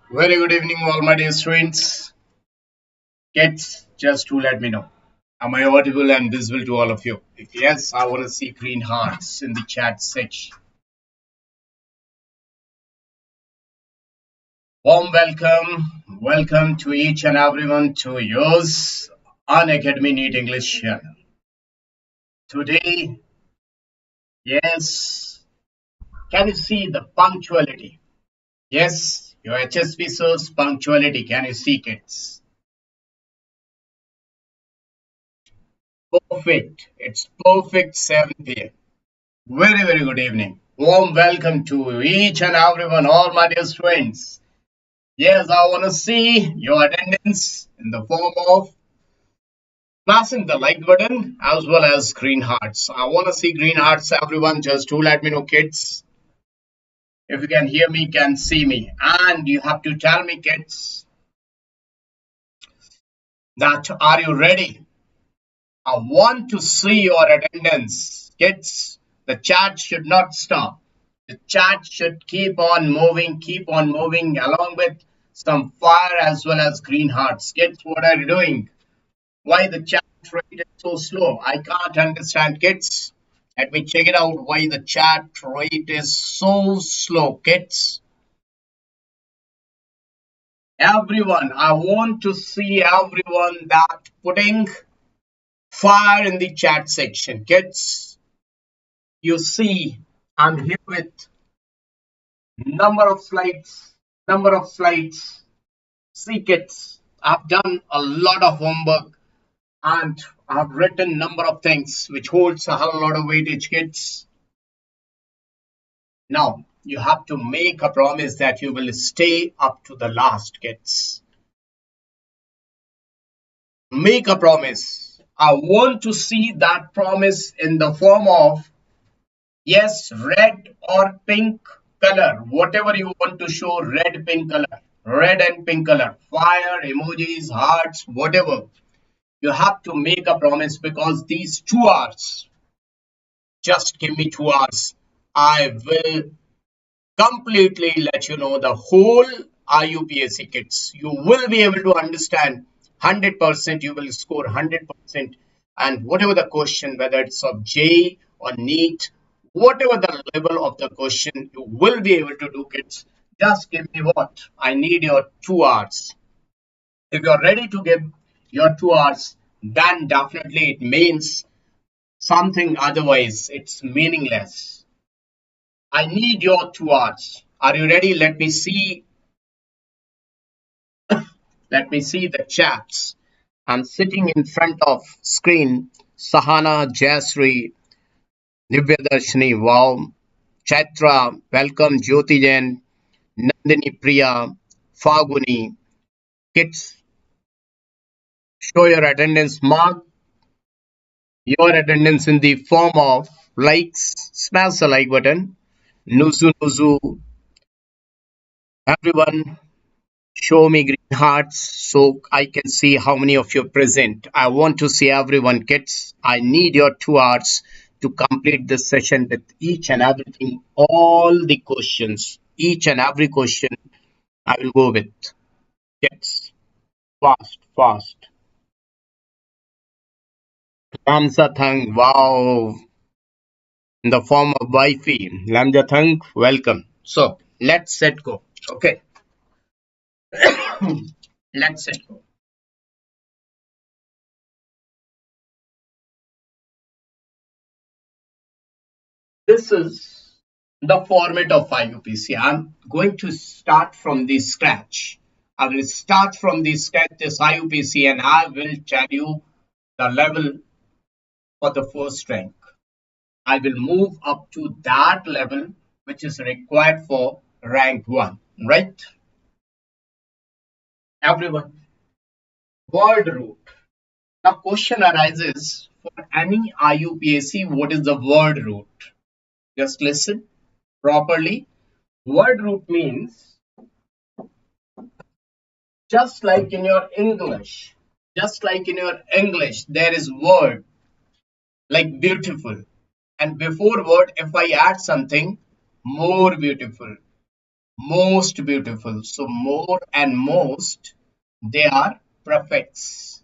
Very good evening, all my dear students. Kids, just to let me know. Am I audible and visible to all of you? If yes, I want to see green hearts in the chat section. Warm welcome. Welcome to each and everyone to yours Unacademy NEET English channel. Today, yes, can you see the punctuality? Yes, your HSP serves punctuality. Can you see, kids? Perfect. It's perfect 7 p.m. Very good evening. Warm welcome to each and everyone, all my dear students. Yes, I want to see your attendance in the form of smashing the like button as well as green hearts. I want to see green hearts, everyone. Just to let me know, kids. If you can hear me, can see me. And you have to tell me, kids, that are you ready? I want to see your attendance. Kids, the chat should not stop. The chat should keep on moving along with some fire as well as green hearts. Kids, what are you doing? Why the chat rate is so slow? I can't understand, kids. Let me check it out why the chat rate is so slow, kids. Everyone, I want to see everyone that putting fire in the chat section. Kids, you see, I'm here with number of slides. See, kids, I've done a lot of homework and I've written number of things which holds a whole lot of weightage, kids. Now, you have to make a promise that you will stay up to the last, kids. Make a promise. I want to see that promise in the form of, yes, red or pink color, whatever you want to show, red, pink color, red and pink color, fire, emojis, hearts, whatever. You have to make a promise because these 2 hours, just give me 2 hours, I will completely let you know the whole IUPAC, kids. You will be able to understand 100%, you will score 100%, and whatever the question, whether it's of J or NEET, whatever the level of the question, you will be able to do, kids. Just give me what? I need your 2 hours. If you're ready to give your 2 hours, then definitely it means something, otherwise it's meaningless. I need your 2 hours. Are you ready? Let me see the chats. I'm sitting in front of screen. Sahana, Jayasri, Nivyadarshini, wow, Chaitra, welcome, Jyoti Jain, Nandini Priya, Faguni. Kids, show your attendance. Mark your attendance in the form of likes. Smash the like button. Nuzu, everyone, show me green hearts so I can see how many of you are present. I want to see everyone, kids. I need your 2 hours to complete this session with each and everything, all the questions, each and every question I will go with. Kids, fast. Lamsathang, wow, in the form of Wi-Fi. Lamsathang, welcome. So, let's set go. Okay, let's set go. This is the format of IUPAC. I'm going to start from the scratch. I will start from the scratch this IUPAC and I will tell you the level for the first rank. I will move up to that level which is required for rank 1, right? Everyone, word root. Now question arises, for any IUPAC, what is the word root? Just listen properly. Word root means, just like in your English, there is word like beautiful, and before word, if I add something, more beautiful. Most beautiful. So more and most, they are prefix.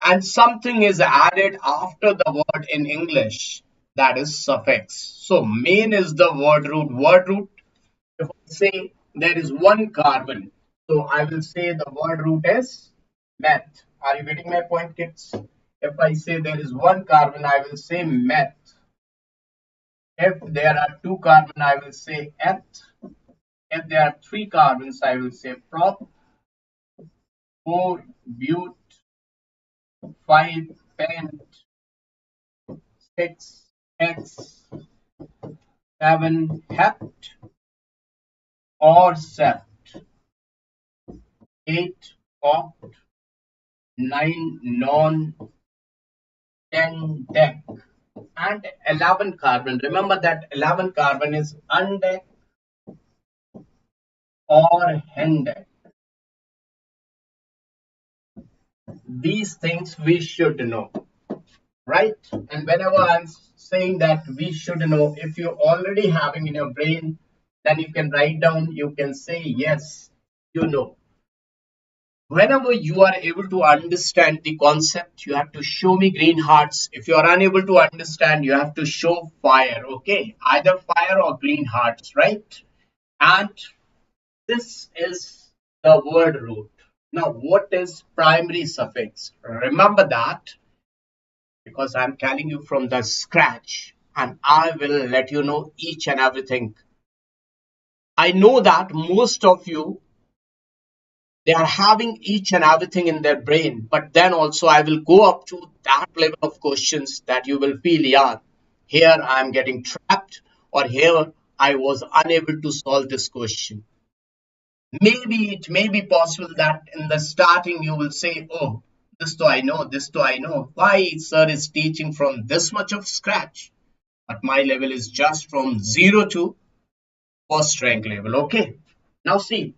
And something is added after the word in English, that is suffix. So main is the word root. Word root, if I say there is one carbon, so I will say the word root is meth. Are you getting my point, kids? If I say there is one carbon, I will say meth. If there are two carbon, I will say eth. If there are three carbons, I will say prop, four but, five pent, six hex, seven hept or sept, eight oct, nine non, 10 deck, and 11 carbon. Remember that 11 carbon is undeck or hendeck. These things we should know, right? And whenever I'm saying that we should know, if you're already having in your brain, then you can write down, you can say yes, you know. Whenever you are able to understand the concept, you have to show me green hearts. If you are unable to understand, you have to show fire. Okay, either fire or green hearts, right? And this is the word root. Now what is primary suffix? Remember that, because I'm telling you from the scratch, and I will let you know each and everything. I know that most of you, they are having each and everything in their brain, but then also I will go up to that level of questions that you will feel, yeah, here I am getting trapped, or here I was unable to solve this question. Maybe it may be possible that in the starting you will say, oh, this do I know, this do I know. Why sir is teaching from this much of scratch? But my level is just from 0 to first rank level. Okay. Now see,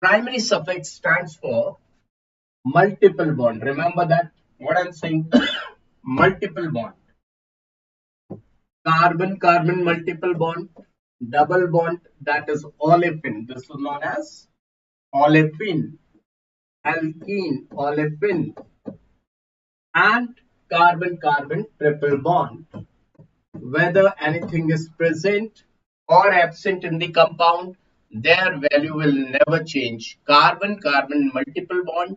primary suffix stands for multiple bond. Remember that what I'm saying, multiple bond. Carbon, carbon, multiple bond, double bond, that is olefin. This is known as olefin, alkene, olefin, and carbon, carbon, triple bond. Whether anything is present or absent in the compound, their value will never change. Carbon carbon multiple bond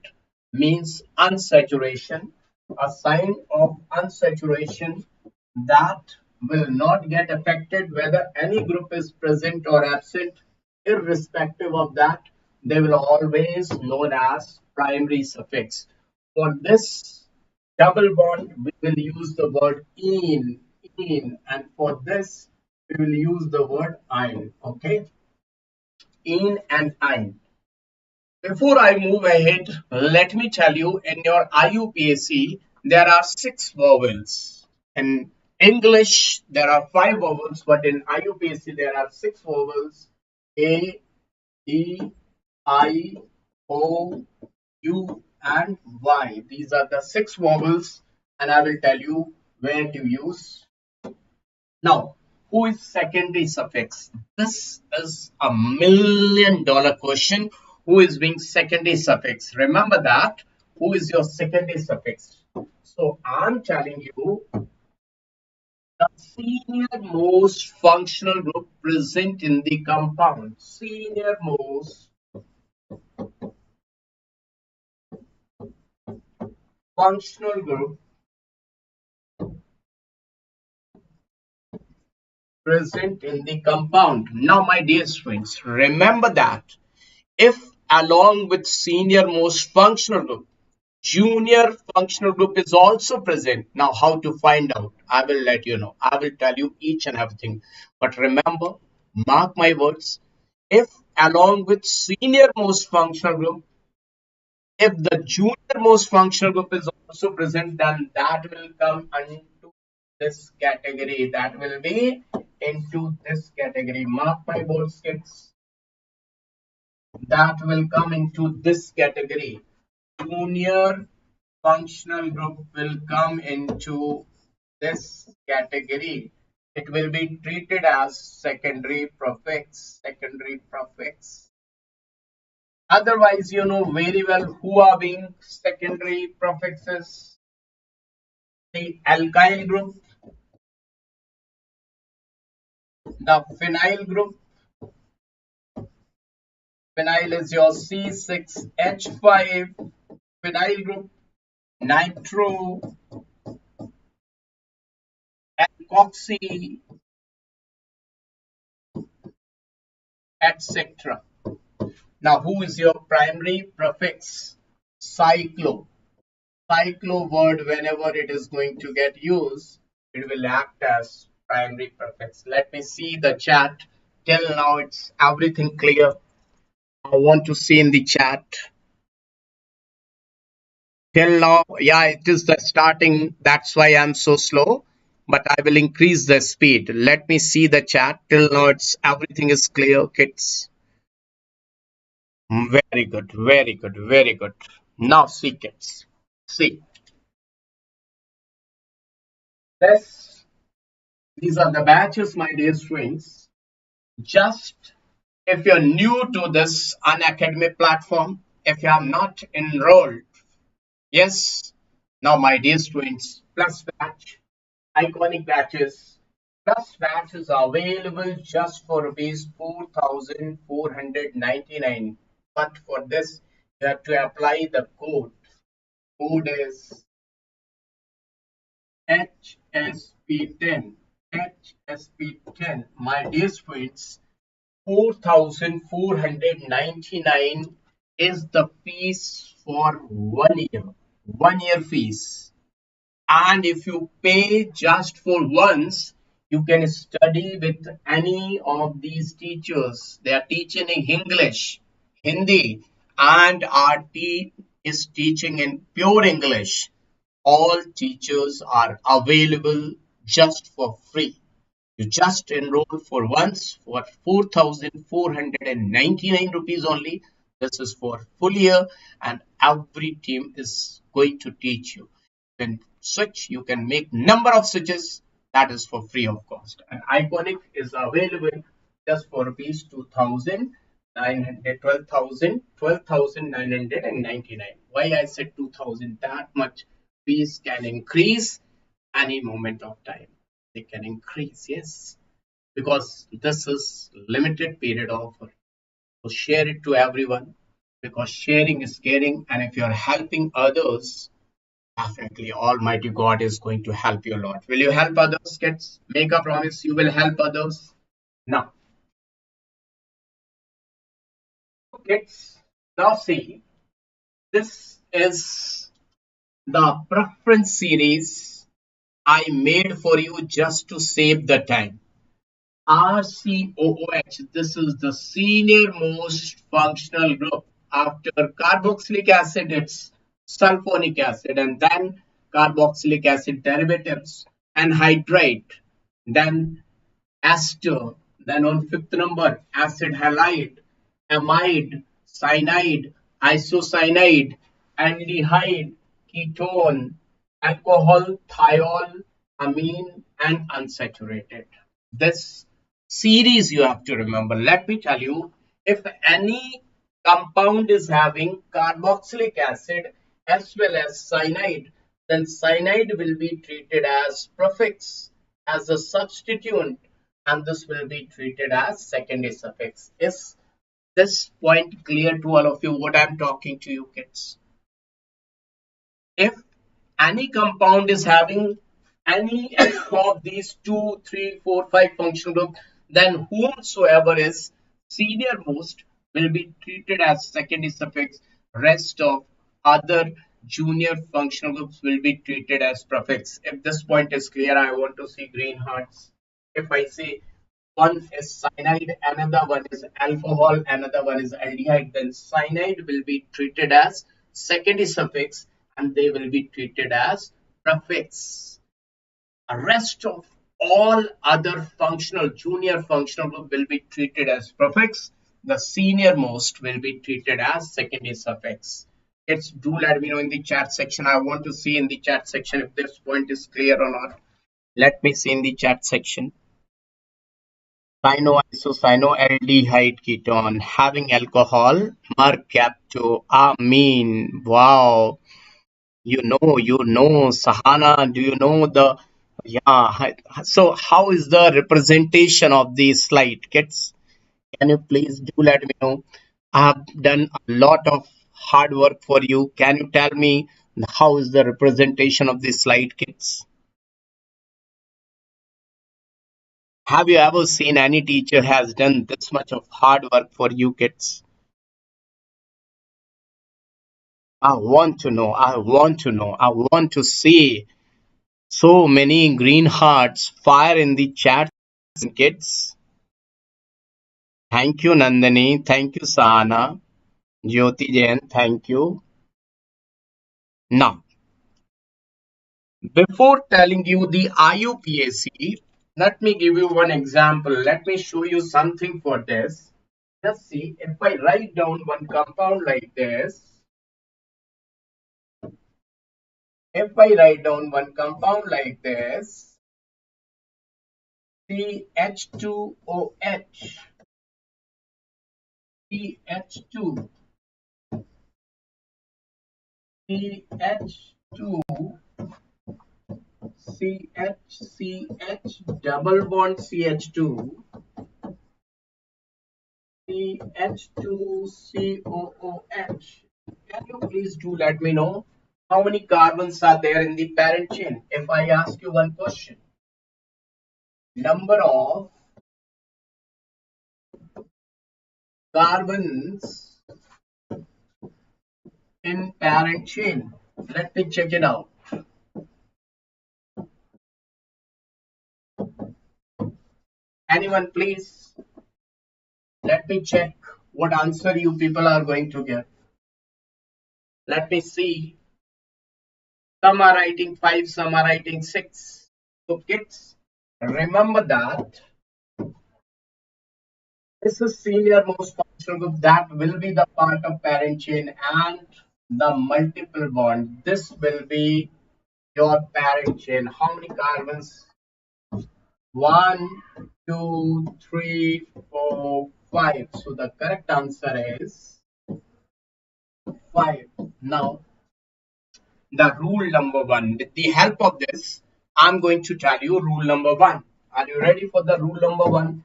means unsaturation, a sign of unsaturation that will not get affected whether any group is present or absent. Irrespective of that, they will always known as primary suffix. For this double bond, we will use the word in, and for this we will use the word ein. Okay, in and ein. Before I move ahead, let me tell you, in your IUPAC there are 6 vowels. In English there are 5 vowels, but in IUPAC there are 6 vowels: A, E, I, O, U and Y. These are the 6 vowels, and I will tell you where to use. Now, who is secondary suffix? This is a $1,000,000 question. Who is being secondary suffix? Remember that. Who is your secondary suffix? So I'm telling you the senior most functional group present in the compound. Senior most functional group present in the compound. Now, my dear students, remember that if along with senior most functional group, junior functional group is also present. Now, how to find out? I will let you know. I will tell you each and everything. But remember, mark my words. If along with senior most functional group, if the junior most functional group is also present, then that will come into this category. That will be into this category. Mark my words, kids. That will come into this category. Junior functional group will come into this category. it will be treated as secondary prefix, secondary prefix. Otherwise, you know very well who are being secondary prefixes. The alkyl group, the phenyl group. Phenyl is your C6H5 phenyl group, nitro, alkoxy, etc. Now, who is your primary prefix? Cyclo. Cyclo word, whenever it is going to get used, it will act as primary prefix. Let me see the chat. Till now, it's everything clear. I want to see in the chat. Till now, yeah, it is the starting. That's why I'm so slow. But I will increase the speed. Let me see the chat. Till now, it's everything is clear, kids. Very good, very good, very good. Now, see, kids. See, these are the batches, my dear students. Just if you're new to this Unacademy platform, if you have not enrolled, yes, now, my dear students, plus batch, iconic batches, plus batches are available just for rupees 4,499. But for this, you have to apply the code. Code is HSP10. HSP10. My dear students, 4,499 is the fees for 1 year. 1 year fees. And if you pay just for once, you can study with any of these teachers. They are teaching in English, Hindi, and RT is teaching in pure English. All teachers are available just for free. You just enroll for once for 4,499 rupees only. This is for full year, and every team is going to teach you. You can switch, you can make number of switches. That is for free of cost. And Iconic is available just for rupees 2,900, 12,999. Why I said 2,000? That much fees can increase any moment of time. They can increase, yes, because this is limited period offer. So share it to everyone, because sharing is caring, and if you're helping others, definitely Almighty God is going to help you a lot. Will you help others, kids? Make a promise you will help others. Now, kids, now see, this is the preference series I made for you just to save the time. RCOOH, this is the senior most functional group. After carboxylic acid, it's sulfonic acid, and then carboxylic acid derivatives, anhydride, then ester, then on fifth number, acid halide, amide, cyanide, isocyanide, aldehyde, ketone, alcohol, thiol, amine, and unsaturated. This series you have to remember. Let me tell you, if any compound is having carboxylic acid as well as cyanide, then cyanide will be treated as prefix, as a substituent, and this will be treated as secondary suffix. Is this point clear to all of you what I'm talking to you, kids? If any compound is having any of these 2, 3, 4, 5 functional groups, then whomsoever is senior most will be treated as secondary suffix. Rest of other junior functional groups will be treated as prefix. If this point is clear, I want to see green hearts. If I say one is cyanide, another one is alcohol, another one is aldehyde, then cyanide will be treated as secondary suffix and they will be treated as prefix. The rest of all other functional, junior functional group will be treated as prefix. The senior most will be treated as secondary suffix. It's do let me know in the chat section. I want to see in the chat section if this point is clear or not. Let me see in the chat section. Cyanoaldehyde ketone having alcohol, mercaptoamine. Wow, Sahana. Do you know the? Yeah. So, how is the representation of the slide, kids? Can you please do let me know? I have done a lot of hard work for you. Can you tell me how is the representation of this slide, kids? Have you ever seen any teacher has done this much of hard work for you, kids? I want to know. I want to know. I want to see so many green hearts fire in the chat, kids. Thank you, Nandini. Thank you, Sahana. Jyoti Jain. Thank you. Now, before telling you the IUPAC, let me give you one example. Let me show you something for this. Just see, if I write down one compound like this, if I write down one compound like this, CH2OH, CH2, CH2, CH, double bond CH2, CH2COOH. Can you please do let me know how many carbons are there in the parent chain? If I ask you one question, number of carbons in parent chain. Let me check it out. Anyone please? Let me check what answer you people are going to get. Let me see. Some are writing 5, some are writing 6. So kids, remember that this is senior most functional group that will be the part of parent chain and the multiple bond. This will be your parent chain. How many carbons? 1, 2, 3, 4, 5. So the correct answer is 5. Now, the rule number 1. With the help of this, I'm going to tell you rule number 1. Are you ready for the rule number 1?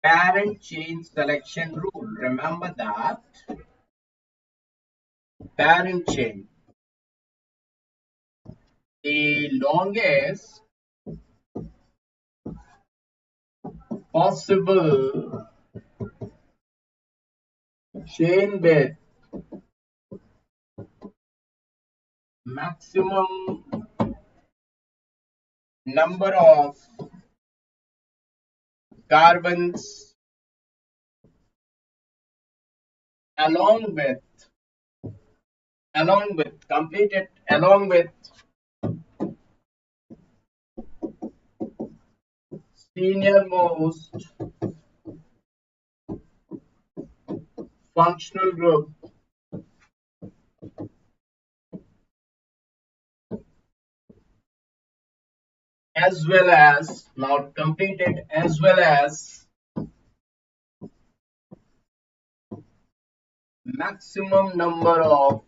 Parent chain selection rule. Remember that parent chain, the longest possible chain width, maximum number of carbons along with completed along with senior most functional group as well as not completed as well as maximum number of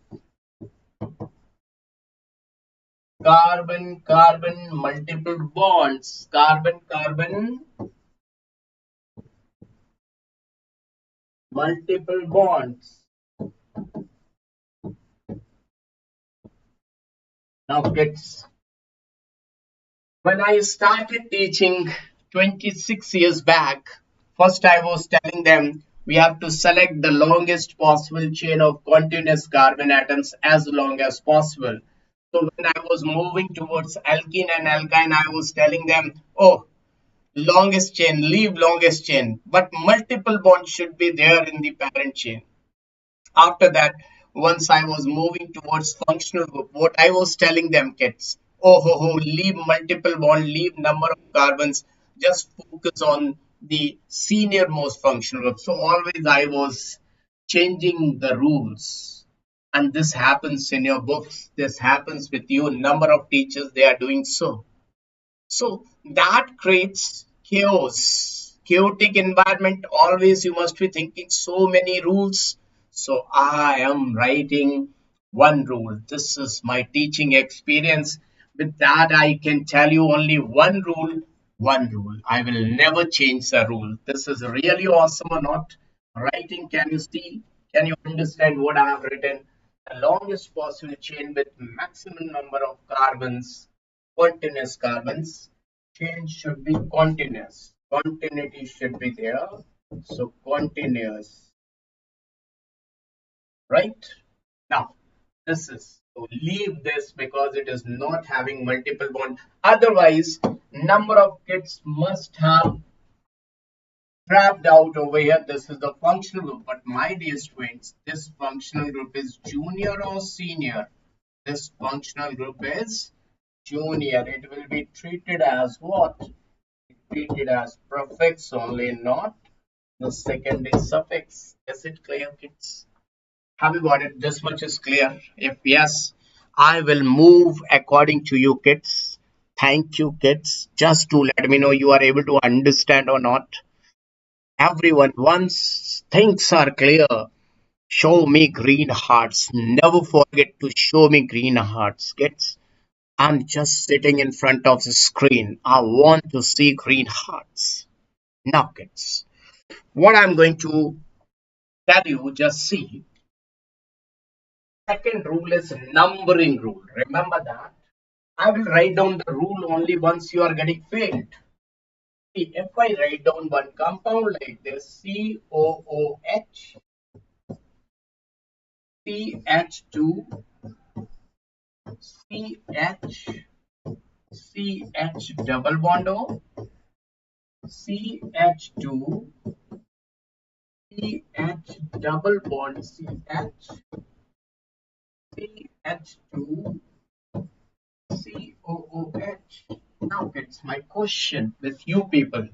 carbon carbon multiple bonds, carbon carbon multiple bonds. Now kids, when I started teaching 26 years back, first I was telling them we have to select the longest possible chain of continuous carbon atoms as long as possible. So when I was moving towards alkene and alkyne, I was telling them, oh, longest chain, leave longest chain, but multiple bonds should be there in the parent chain. After that, once I was moving towards functional group, what I was telling them, kids, oh ho ho, leave multiple bond, leave number of carbons, just focus on the senior most functional group. So always I was changing the rules. And this happens in your books, this happens with you, number of teachers, they are doing so. So that creates chaos, chaotic environment. Always you must be thinking so many rules. So I am writing one rule. This is my teaching experience. With that, I can tell you only one rule. One rule. I will never change the rule. This is really awesome or not? Writing, can you see? Can you understand what I have written? The longest possible chain with maximum number of carbons, continuous carbons. Chain should be continuous. Continuity should be there. So continuous, right? Now, this is, so leave this because it is not having multiple bond. Otherwise, number of kids must have trapped out over here. This is the functional group. But my dear students, this functional group is junior or senior? This functional group is junior. It will be treated as what? Treated as prefix only, not the secondary suffix. Is it clear, kids? Have you got it? This much is clear. If yes, I will move according to you, kids. Thank you, kids. Just to let me know you are able to understand or not. Everyone, once things are clear, show me green hearts. Never forget to show me green hearts, kids. I'm just sitting in front of the screen. I want to see green hearts. Now, kids, what I'm going to tell you, just see. Second rule is numbering rule. Remember that. I will write down the rule only once you are getting failed. See, if I write down one compound like this, COOH, CH2, CH, CH double bond O, CH2, CH double bond CH, CH2, COOH. Now, kids, my question with you people.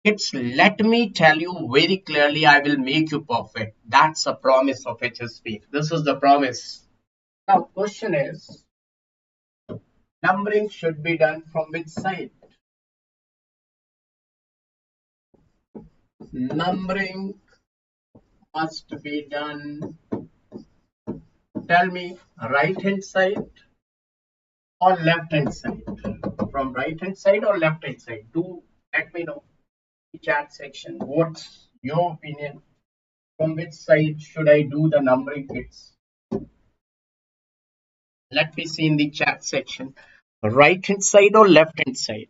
Kids, let me tell you very clearly, I will make you perfect. That's a promise of HSP. This is the promise. Now, question is, numbering should be done from which side? Numbering must be done, tell me, right hand side or left hand side? From right hand side or left hand side? Do let me know in the chat section. What's your opinion? From which side should I do the numbering, kids? Let me see in the chat section. Right hand side or left hand side?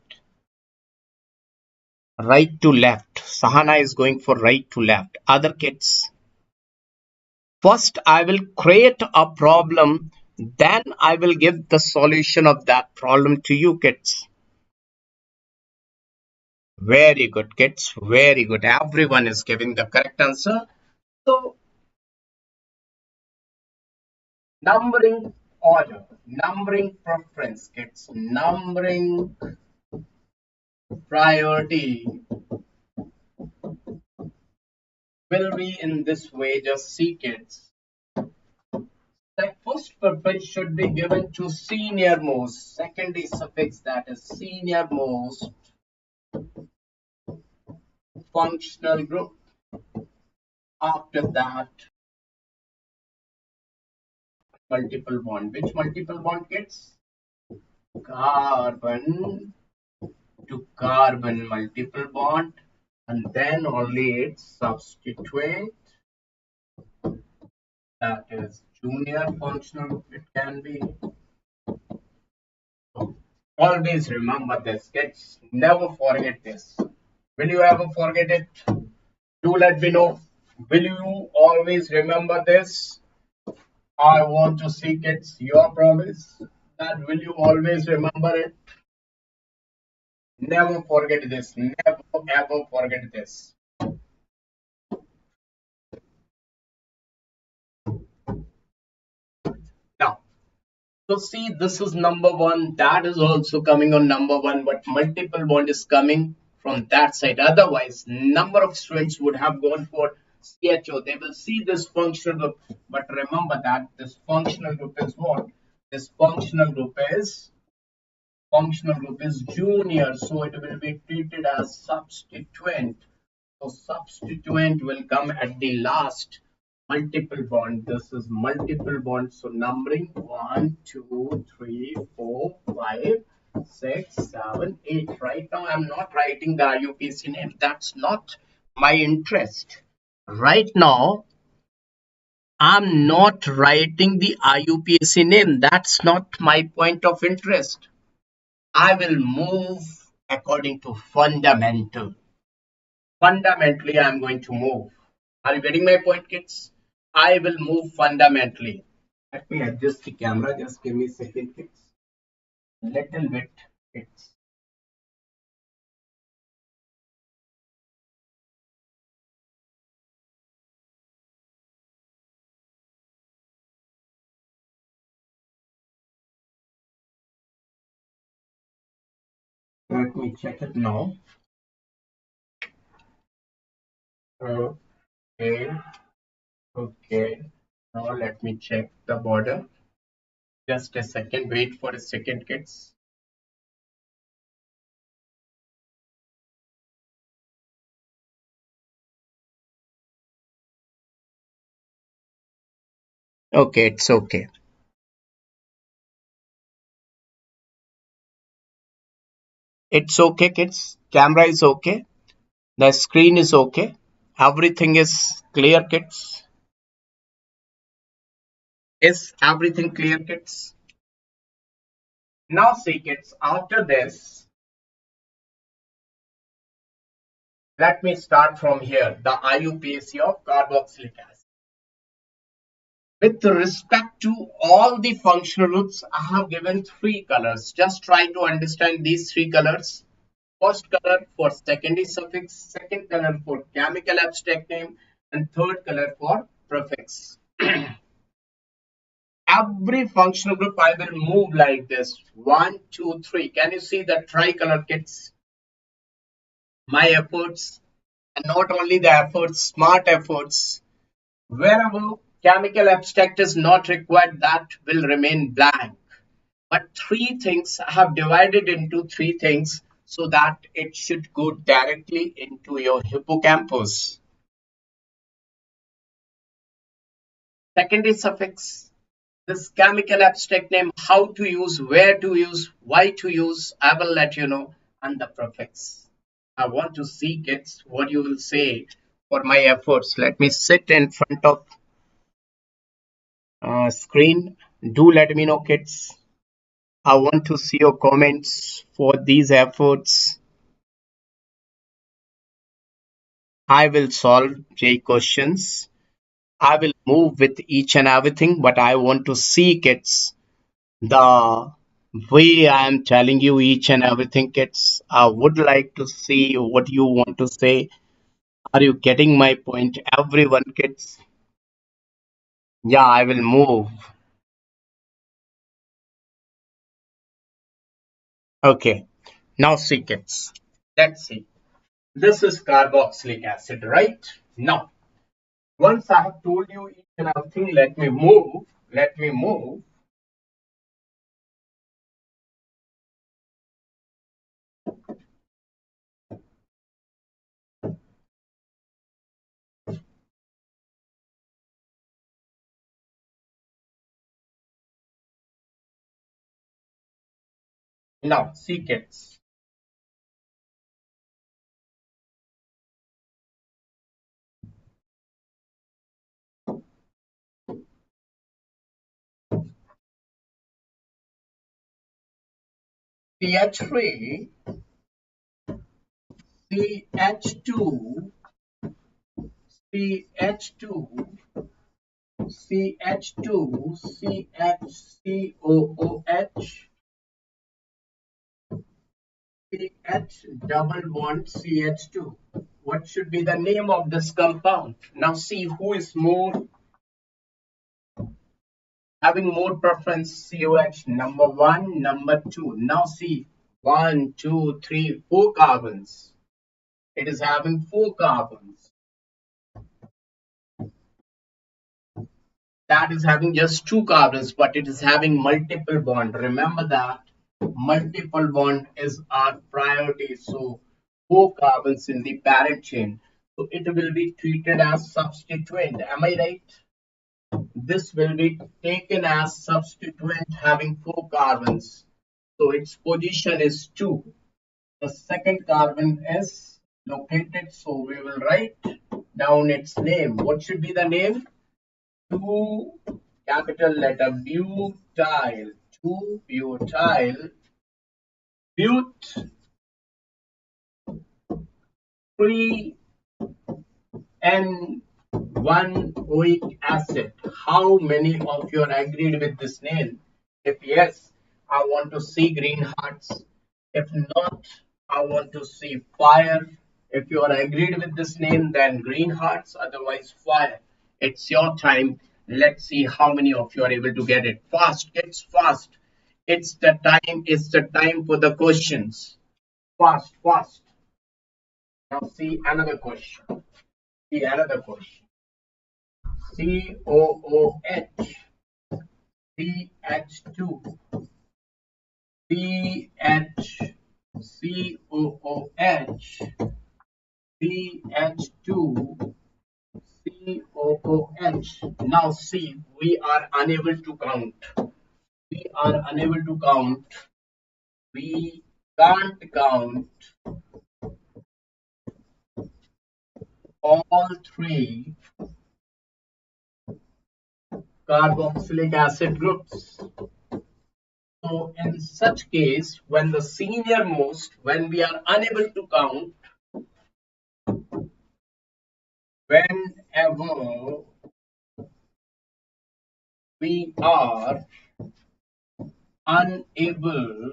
Right to left. Sahana is going for right to left. Other kids? First, I will create a problem. Then I will give the solution of that problem to you, kids. Very good, kids. Very good. Everyone is giving the correct answer. So, numbering order, numbering preference, kids. Numbering priority will be in this way. Just see, kids. The first preference should be given to senior most. Secondary suffix, that is senior most functional group. After that, multiple bond. Which multiple bond, kids? Carbon to carbon multiple bond, and then only its substituent, that is junior functional group. It can be. So always remember this, kids. Never forget this. Will you ever forget it? Do let me know. Will you always remember this? I want to see, kids, your promise that will you always remember it? Never forget this. Never ever forget this. Now, so see, this is number one. That is also coming on number one, but multiple bond is coming from that side. Otherwise, number of students would have gone for CHO. They will see this functional group, but remember that this functional group is what? This functional group is Functional group is junior, so it will be treated as substituent. So substituent will come at the last. Multiple bond. This is multiple bond. So numbering 1, 2, 3, 4, 5, 6, 7, 8. Right now I'm not writing the IUPAC name. That's not my interest. Right now I'm not writing the IUPAC name. That's not my point of interest. I will move according to fundamental. Fundamentally, I'm going to move. Are you getting my point, kids? I will move fundamentally. Let me adjust the camera. Just give me a second, kids. Little bit, kids. Let me check it now. Okay, okay. Now let me check the border. Just a second. Wait for a second, kids. Okay, it's okay. It's okay, kids. Camera is okay. The screen is okay. Everything is clear, kids. Is everything clear, kids? Now see, kids, after this, let me start from here, the IUPAC of carboxylic acid. With respect to all the functional groups, I have given three colors. Just try to understand these three colors. First color for secondary suffix, second color for chemical abstract name, and third color for prefix. Every functional group I will move like this. 1, 2, 3. Can you see the tricolor, kids? My efforts, and not only the efforts, smart efforts. Wherever chemical abstract is not required, that will remain blank. But three things I have divided into three things so that it should go directly into your hippocampus. Secondary suffix, this chemical abstract name, how to use, where to use, why to use, I will let you know. And the prefix. I want to see, kids, what you will say for my efforts. Let me sit in front of screen. Do let me know, kids. I want to see your comments for these efforts. I will solve J questions. I will move with each and everything, but I want to see, kids, the way I am telling you each and everything, kids. I would like to see what you want to say. Are you getting my point? Everyone, kids. Yeah, I will move. Okay. Now see, kids. Let's see. This is carboxylic acid, right? Now, once I have told you each and everything, let me move. Let me move. Now, see, kids. CH3, CH2, CH2, CH2, CH, CH double bond CH2. What should be the name of this compound? Now see who is more having more preference. COH number 1, number 2. Now see 1, 2, 3, 4 carbons. It is having 4 carbons. That is having just 2 carbons, but it is having multiple bond. Remember that multiple bond is our priority. So 4 carbons in the parent chain. So it will be treated as substituent. Am I right? This will be taken as substituent having 4 carbons. So its position is 2. The second carbon is located. So we will write down its name. What should be the name? 2 capital letter butyl. 2 butyl but 3 and 1 oic acid. How many of you are agreed with this name? If yes, I want to see green hearts. If not, I want to see fire. If you are agreed with this name, then green hearts, otherwise fire. It's your time. Let's see how many of you are able to get it. Fast, kids, fast. It's the time for the questions. Fast, fast. Now see another question. See another question. COOH, CH2, CH, COOH, CH2, COOH. Now see, we are unable to count. We are unable to count. We can't count all 3 carboxylic acid groups. So in such case, when the senior most, when we are unable to count, whenever we are unable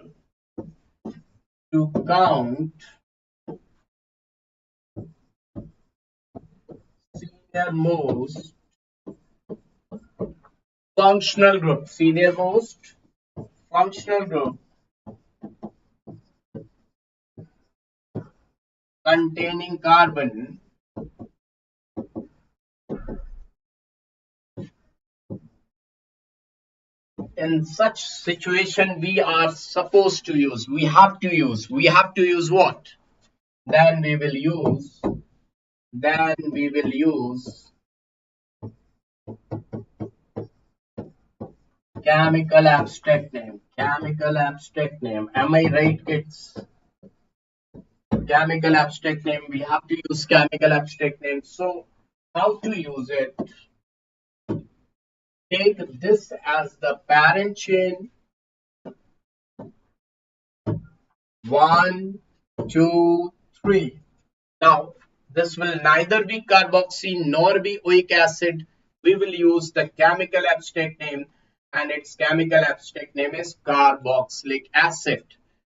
to count senior most functional group, senior most functional group containing carbon, in such situation we are supposed to use, we have to use what? Then we will use chemical abstract name. Am I right, kids? Chemical abstract name, we have to use chemical abstract name. So how to use it? Take this as the parent chain. 1, 2, 3. Now this will neither be carboxy nor be oic acid. We will use the chemical abstract name, and its chemical abstract name is carboxylic acid.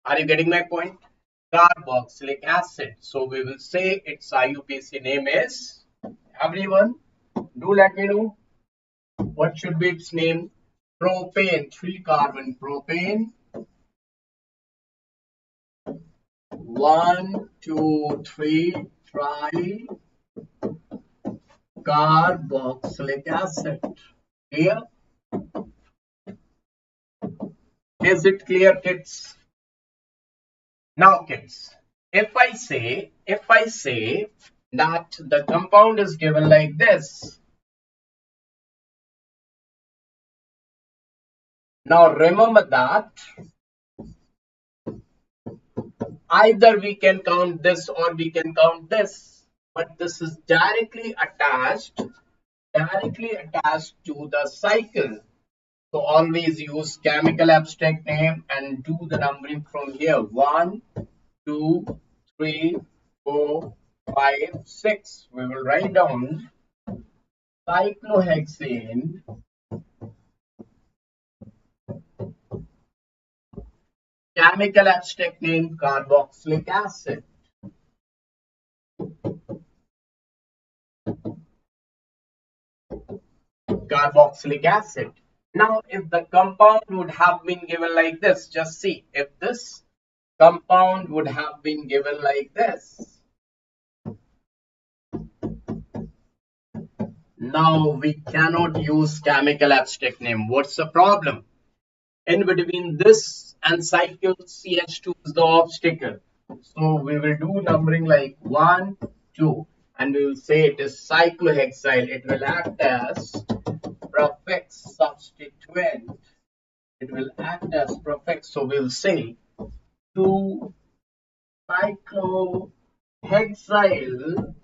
Are you getting my point? Carboxylic acid. So we will say its IUPAC name is, everyone do let me know what should be its name. Propane, 3 carbon propane. 1, 2, 3 tri carboxylic acid. Clear? Is it clear, kids? Now kids, if I say that the compound is given like this, now remember that either we can count this or we can count this, but this is directly attached to the cycle. So always use chemical abstract name and do the numbering from here. 1, 2, 3, 4, 5, 6. We will write down cyclohexane, chemical abstract name carboxylic acid. Carboxylic acid. Now if the compound would have been given like this, just see, if this compound would have been given like this, now we cannot use chemical abstract name. What's the problem? In between this and cycle, CH2 is the obstacle. So we will do numbering like 1, 2, and we will say it is cyclohexyl. It will act as prefix substituent. It will act as prefix. So we will say 2 cyclohexyl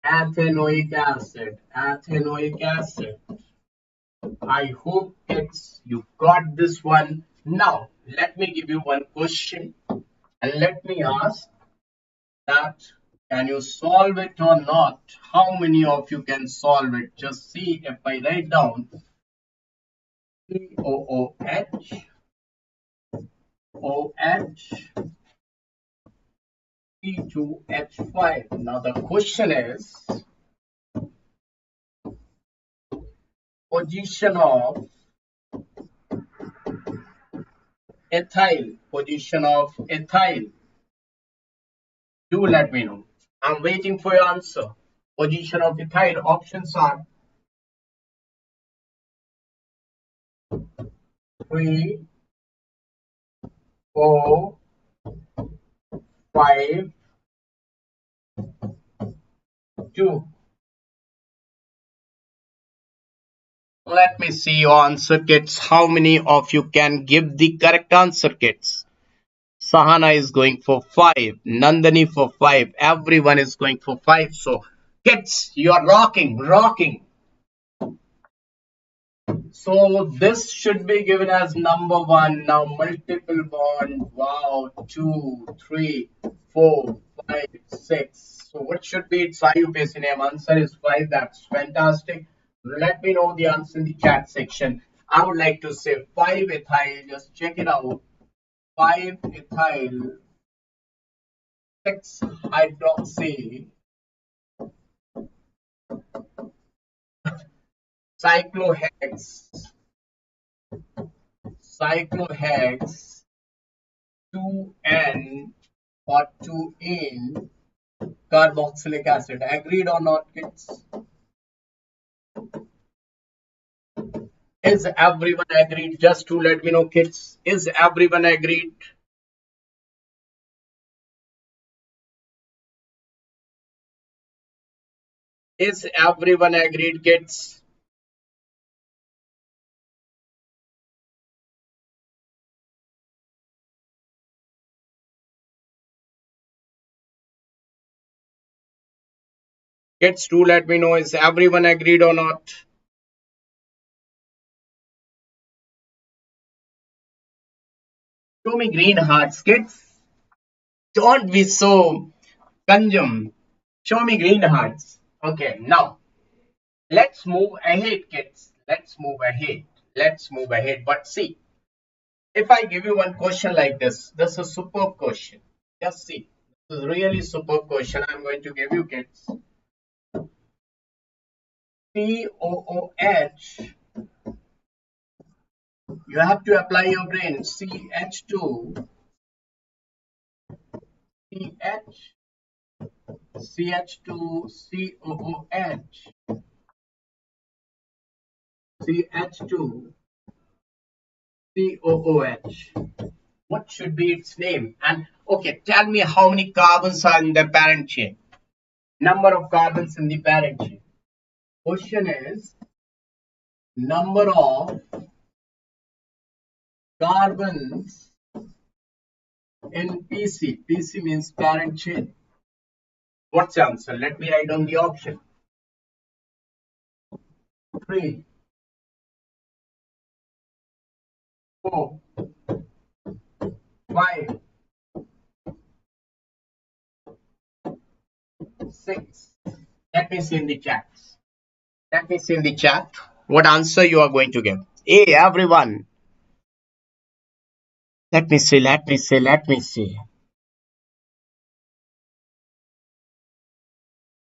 athenoic acid. Athenoic acid. I hope you got this one. Now, let me give you one question and let me ask that can you solve it or not? How many of you can solve it? Just see if I write down COOH, OH, C2H5. Now the question is position of ethyl. Position of ethyl. Do let me know. I'm waiting for your answer. Position of ethyl. Options are 3, 4, 5, 2. Let me see your answer, kids. How many of you can give the correct answer, kids? Sahana is going for 5. Nandini for 5. Everyone is going for 5. So, kids, you are rocking. So, this should be given as number 1. Now, multiple bond. Wow. 2, 3, 4, 5, 6. So, what should be its IUPAC name? Answer is 5. That's fantastic. Let me know the answer in the chat section. I would like to say 5 ethyl. Just check it out. 5 ethyl 6 hydroxy cyclohex 2N or 2-ene carboxylic acid. Agreed or not, kids? Is everyone agreed? Just to let me know, kids. Is everyone agreed? Is everyone agreed, kids? Kids, do let me know. Is everyone agreed or not? Show me green hearts, kids. Don't be so consumed. Show me green hearts. Okay, now let's move ahead, kids. Let's move ahead. But see, if I give you one question like this is a superb question. Just see, this is really superb question I'm going to give you, kids. COOH. You have to apply your brain. CH2, CH, CH2, COOH, CH2, COOH. What should be its name? And okay, tell me how many carbons are in the parent chain. Number of carbons in the parent chain. Question is number of carbons in PC. PC means parent chain. What's the answer? Let me write down the option. 3, 4, 5, 6. Let me see in the chat. Let me see in the chat what answer you are going to give. Hey, everyone. Let me see.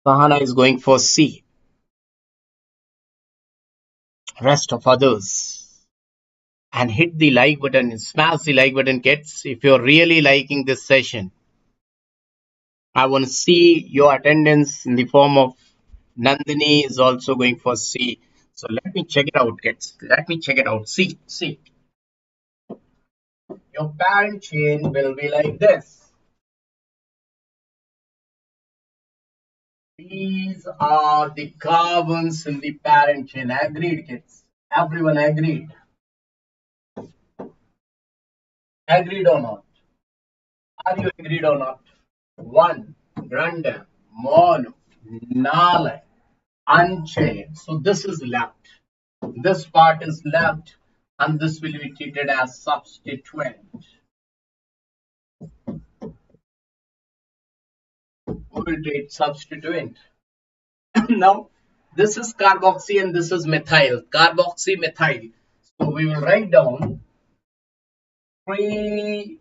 Sahana is going for C. Rest of others. And hit the like button. Smash the like button, kids. If you're really liking this session. I want to see your attendance in the form of Nandini is also going for C. So let me check it out, kids. Let me check it out. See. Your parent chain will be like this. These are the carbons in the parent chain. Agreed, kids? Everyone agreed? Agreed or not? Are you agreed or not? 1, random, mono, null, unchained. So this is left. This part is left, and this will be treated as substituent. We will treat substituent. Now, this is carboxy and this is methyl. Carboxy, methyl. So we will write down 3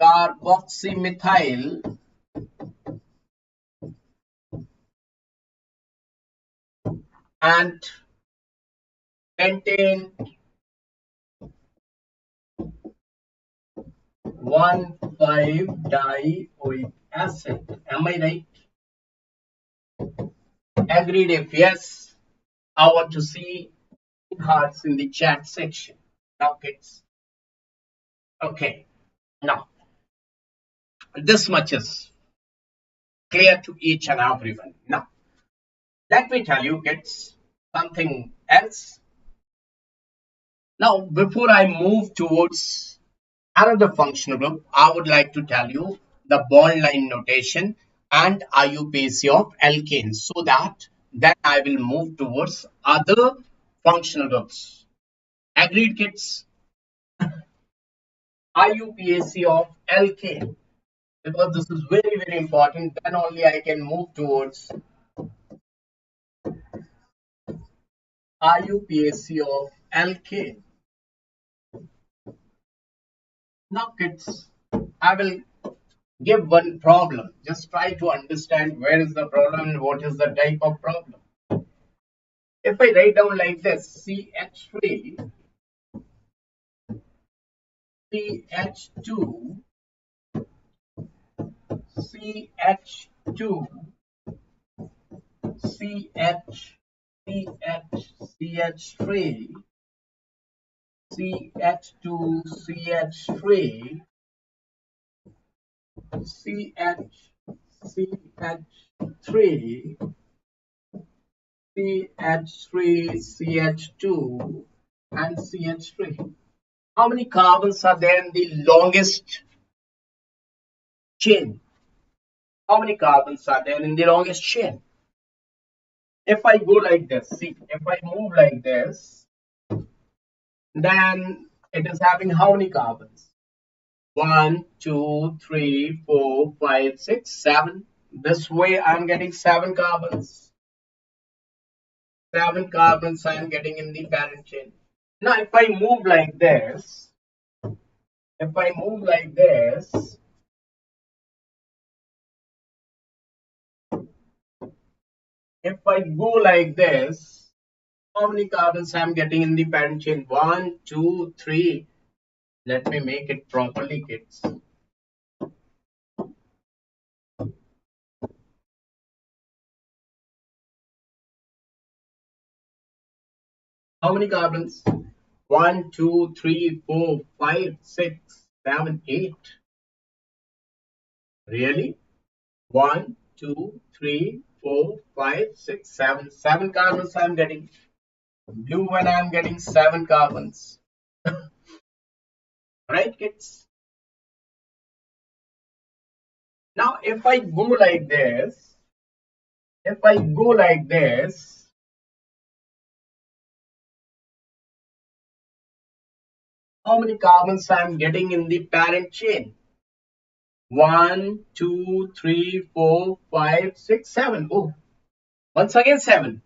carboxymethyl and contain 1,5-dioic acid. Am I right? Agreed? If yes, I want to see hearts in the chat section. Now, kids. Okay. Now, this much is clear to each and everyone. Now, let me tell you, kids, something else. Now, before I move towards another functional group, I would like to tell you the bond line notation and IUPAC of alkanes, so that then I will move towards other functional groups. Agreed, kids? IUPAC of alkane, because this is very, very important. Then only I can move towards IUPAC of alkane. Now, kids, I will give one problem. Just try to understand where is the problem and what is the type of problem. If I write down like this, CH3, CH2, CH2, CH3, CH2, CH3, CH3, CH2, and CH3. How many carbons are there in the longest chain? How many carbons are there in the longest chain? If I go like this, see, if I move like this, then it is having how many carbons? 1, 2, 3, 4, 5, 6, 7. This way I am getting 7 carbons. 7 carbons I am getting in the parent chain. Now, if I move like this, if I go like this, how many carbons I am getting in the parent chain? 1, 2, 3. Let me make it properly, kids. How many carbons? 1, 2, 3, 4, 5, 6, 7, 8. Really? 1, 2, 3, 4, 5, 6, 7. 7 carbons I am getting. Blue one I am getting 7 carbons. Right, kids? Now, if I go like this, how many carbons I am getting in the parent chain? 1, 2, 3, 4, 5, 6, 7. Oh, once again 7.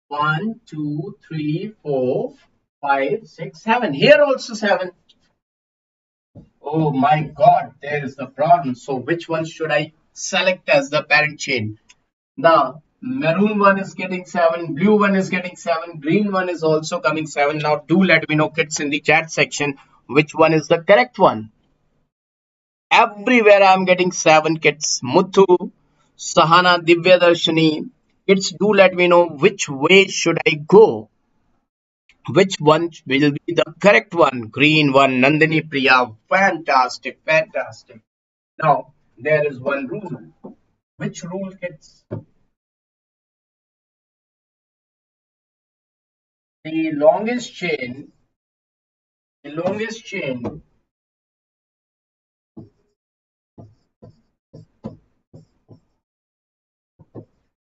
1, 2, 3, 4, 5, 6, 7. Here also 7. Oh my God, there is the problem. So which one should I select as the parent chain? The maroon one is getting 7, blue one is getting 7, green one is also coming 7. Now do let me know, kids, in the chat section which one is the correct one. Everywhere I am getting 7, kids. Muthu, Sahana, Divya Darshini, kids, do let me know which way should I go. Which one will be the correct one? Green one, Nandini Priya. Fantastic, fantastic. Now, there is one rule. Which rule, kids? The longest chain, the longest chain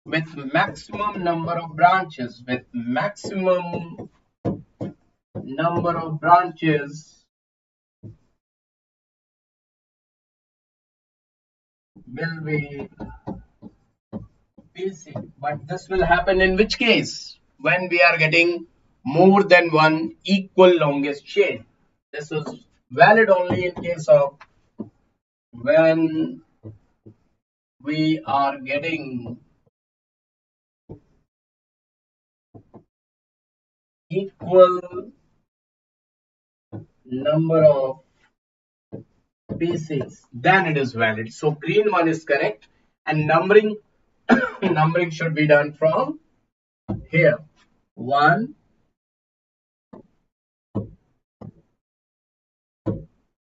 with maximum number of branches, will be PC. But this will happen in which case? When we are getting more than one equal longest chain. This is valid only in case of when we are getting equal number of pieces, then it is valid. So green one is correct, and numbering numbering should be done from here. 1,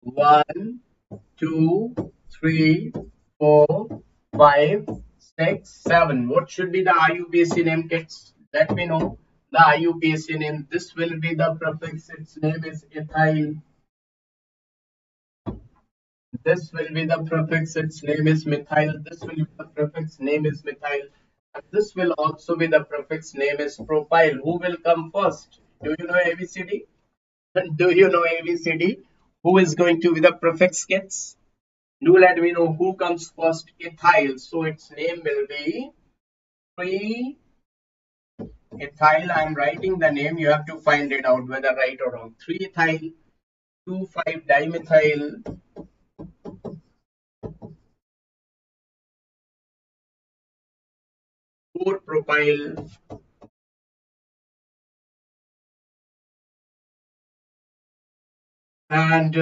1, 2, 3, 4, 5, 6, 7. What should be the IUPAC name, kids? Let me know the IUPAC name. This will be the prefix. Its name is ethyl. This will be the prefix. Its name is methyl. This will be the prefix. Name is methyl. And this will also be the prefix. Name is propyl. Who will come first? Do you know ABCD? Do you know ABCD? Who is going to be the prefix, kids? Do let me know who comes first. Ethyl. So its name will be ethyl. I am writing the name. You have to find it out whether right or wrong. 3-ethyl, 2,5-dimethyl, 4-propyl, and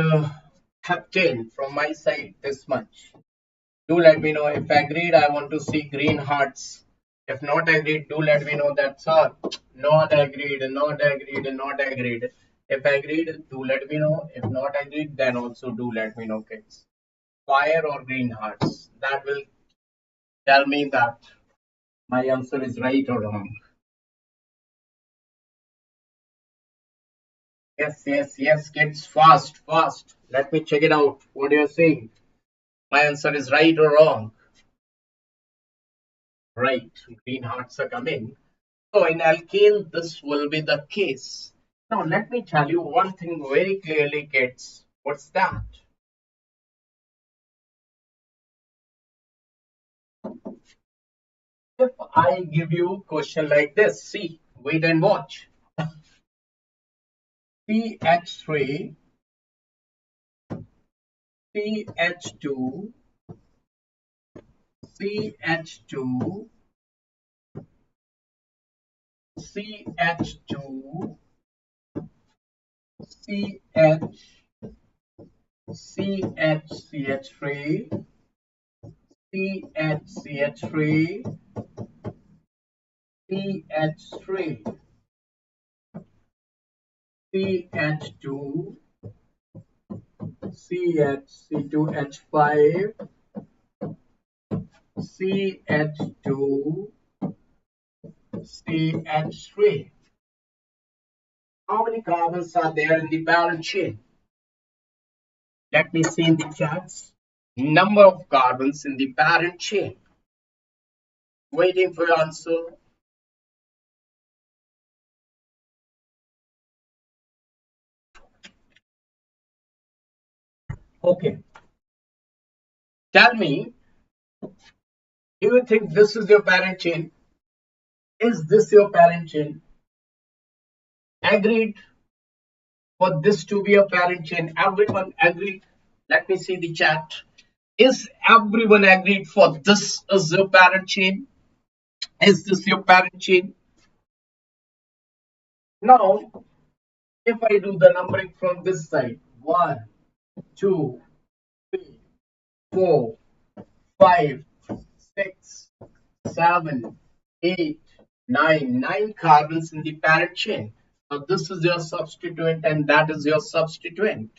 heptane. From my side, this much. Do let me know. If agreed, I want to see green hearts. If not agreed, do let me know that, sir, not agreed, not agreed, not agreed. If agreed, do let me know. If not agreed, then also do let me know, kids. Fire or green hearts. That will tell me that my answer is right or wrong. Yes, yes, yes, kids. Fast, fast. Let me check it out. What are you saying? My answer is right or wrong? Right. Green hearts are coming. So in alkane, this will be the case. Now let me tell you one thing very clearly, kids. What's that? If I give you a question like this, see, wait and watch. CH3, CH2, CH2, CH2, CH, CH3, CH3, CH3, CH2, CH2H5, CH2, CH3. How many carbons are there in the parent chain? Let me see in the charts. Number of carbons in the parent chain. Waiting for your answer. Okay. Tell me, do you think this is your parent chain? Is this your parent chain? Agreed for this to be a parent chain. Everyone agreed. Let me see the chat. Is everyone agreed for this as your parent chain? Is this your parent chain? Now, if I do the numbering from this side, 1, 2, 3, 4, 5, 6, 7, 8, 9. 9 carbons in the parent chain. Now this is your substituent and that is your substituent.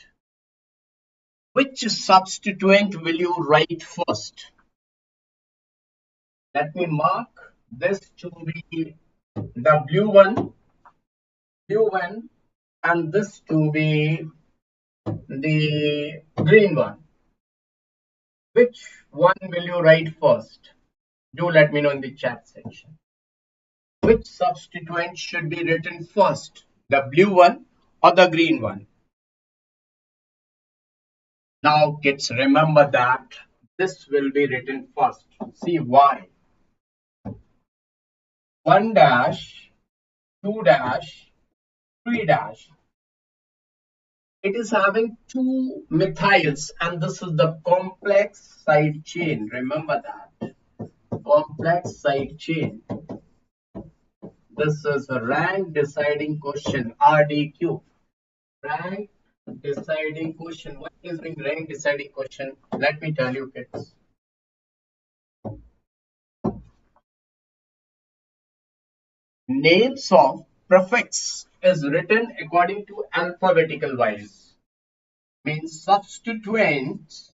Which substituent will you write first? Let me mark this to be the blue one, and this to be the green one. Which one will you write first? Do let me know in the chat section. Which substituent should be written first? The blue one or the green one? Now kids, remember that this will be written first. See why? 1 dash, 2 dash, 3 dash. It is having 2 methyls and this is the complex side chain. Remember that. Complex side chain. This is a rank deciding question, RDQ. Rank deciding question. What is the rank deciding question? Let me tell you kids. Names of prefix is written according to alphabetical wise. Means substituents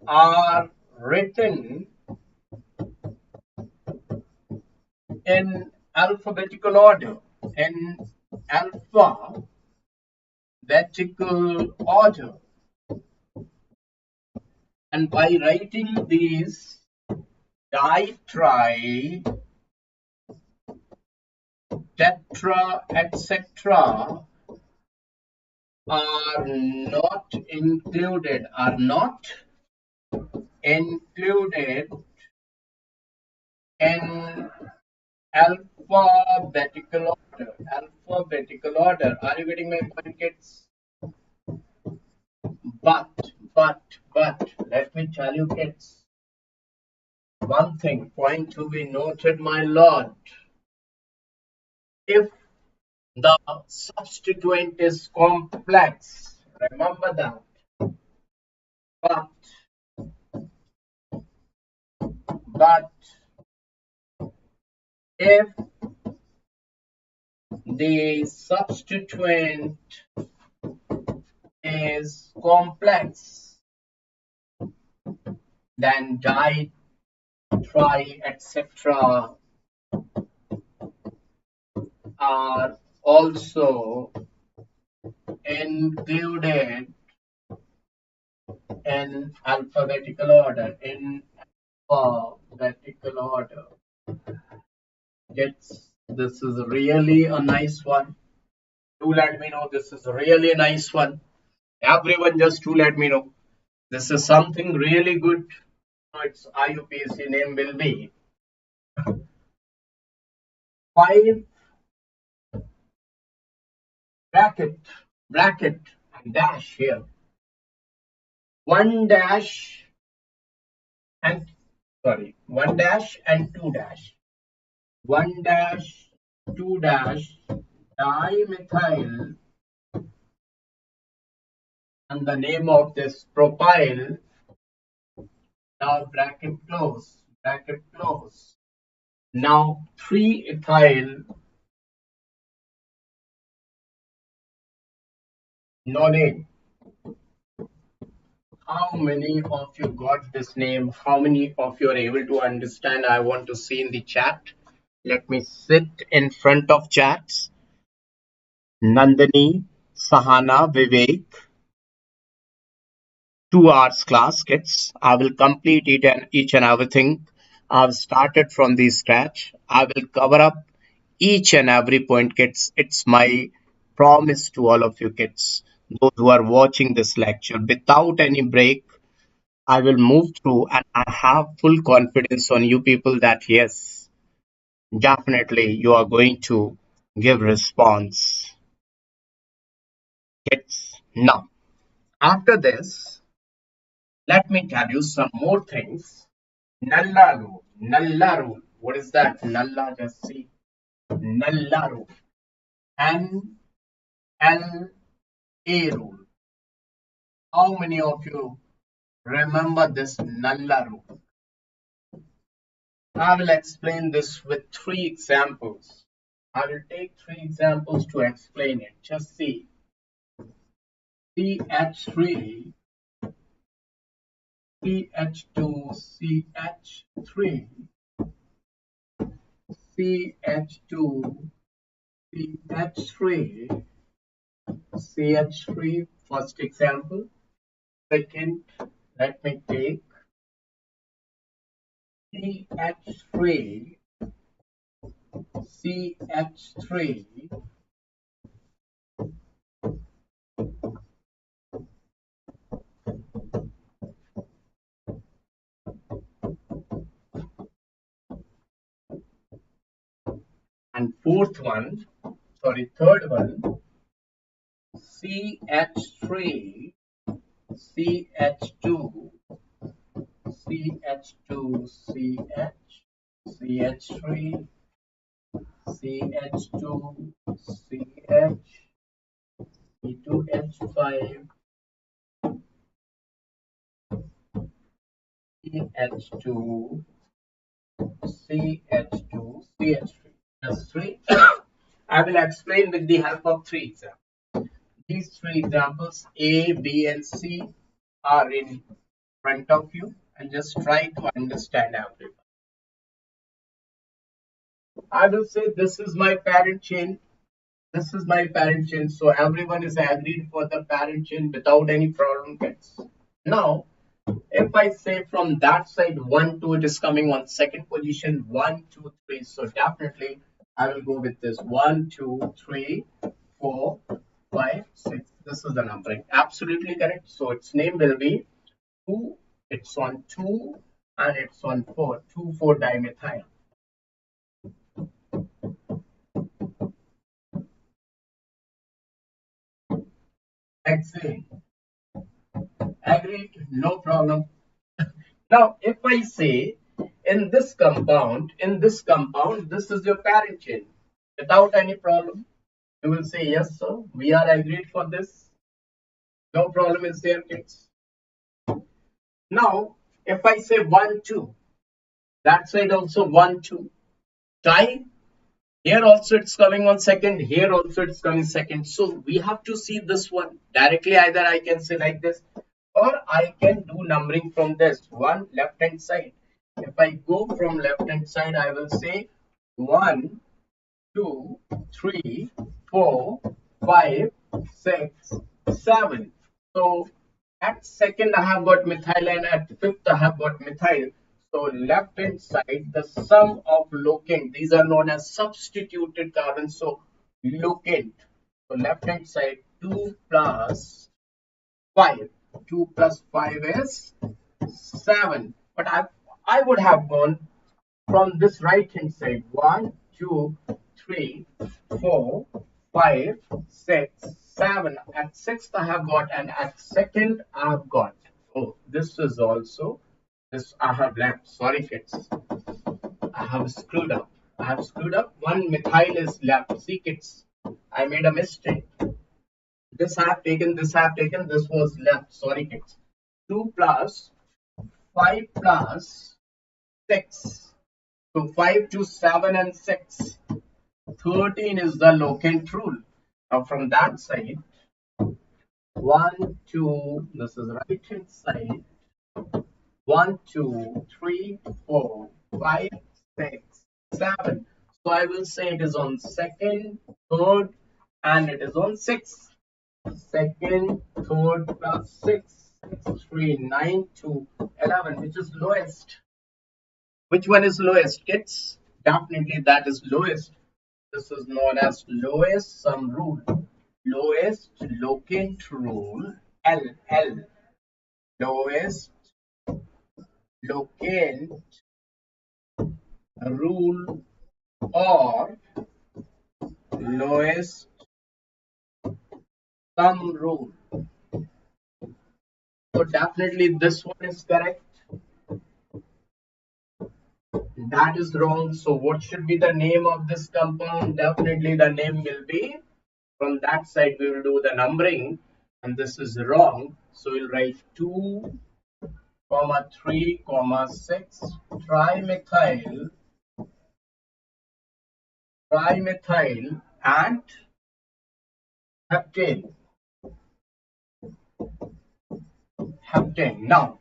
are written in alphabetical order. In alphabetical order. And by writing these di, tetra, etc. are not included in alphabetical order. Are you getting my point, kids? But let me tell you kids one thing, point to be noted, my lord. If the substituent is complex, remember that. But if the substituent is complex, then di, tri, etc. are also included in alphabetical order. Yes, this is really a nice one. Do let me know. This is really a nice one. Everyone, just do let me know. This is something really good. So its IUPAC name will be 5 bracket and dash here. 1 dash and 2 dash. 1 dash, 2 dash, dimethyl, and the name of this propyl. Now bracket close. Now 3-ethyl nonane. How many of you got this name? How many of you are able to understand? I want to see in the chat. Let me sit in front of chats. Nandini, Sahana, Vivek. 2 hours class, kids. I will complete it and each and everything. I've started from the scratch. I will cover up each and every point, kids. It's my promise to all of you kids. Those who are watching this lecture without any break, I will move through and I have full confidence on you people that yes, definitely you are going to give response. Kids, now after this, let me tell you some more things. Nalla rule. What is that? Nalla, just see. Nalla rule. NLA rule. How many of you remember this Nalla rule? I will explain this with 3 examples. I will take 3 examples to explain it. Just see. CH3, CH2, CH3, CH2, CH3, CH3, first example. Second, let me take CH3, CH3, and third one, CH3, CH2, CH2, CH, CH3, CH2, CH, C2H5, CH2, CH2, CH3. Just 3. I will explain with the help of 3 examples. These 3 examples, A, B, and C, are in front of you, and just try to understand everything. I will say this is my parent chain. This is my parent chain. So everyone is agreed for the parent chain without any problem, kids. Now, if I say from that side 1, 2, it is coming on second position. 1, 2, 3. So definitely I will go with this 1, 2, 3, 4, 5, 6. This is the numbering. Absolutely correct. So its name will be 2. It's on 2 and it's on 4. 2,4-dimethyl. Excellent. Agreed. No problem. Now, if I say in this compound, this is your parent chain without any problem, you will say yes, sir. We are agreed for this. No problem is there, kids. Now, if I say 1, 2, that side also 1, 2, tie. Here also it's coming on second. Here also it's coming second. So we have to see this one directly. Either I can say like this, or I can do numbering from this one left hand side. If I go from left hand side, I will say 1, 2, 3, 4, 5, 6, 7. So at second I have got methyl and at fifth I have got methyl. So left hand side, the sum of locant, these are known as substituted carbons. So locant. So left hand side 2 plus 5. 2 plus 5 is 7. But I would have gone from this right hand side 1, 2, 3, 4, 5, 6, 7. At sixth I have got, and at second I have got. Oh, this is also this I have left. Sorry, kids. I have screwed up. One methyl is left. See, kids, I made a mistake. This I have taken, this was left. Sorry, kids. 2 plus 5 plus 6. So 5 to 7 and 6. 13 is the locant rule. Now from that side, 1, 2, this is right hand side. 1, 2, 3, 4, 5, 6, 7. So I will say it is on second, third, and it is on sixth. Second, third plus 6, 6, 3, 9, 2, 11, which is lowest. Which one is lowest, kids? Definitely that is lowest. This is known as lowest sum rule. Lowest locant rule, LL. Lowest locant rule or lowest sum rule. So definitely this one is correct. That is wrong. So what should be the name of this compound? Definitely the name will be, from that side we will do the numbering, and this is wrong. So we'll write 2 comma 3, comma 6, trimethyl, and heptane. Now,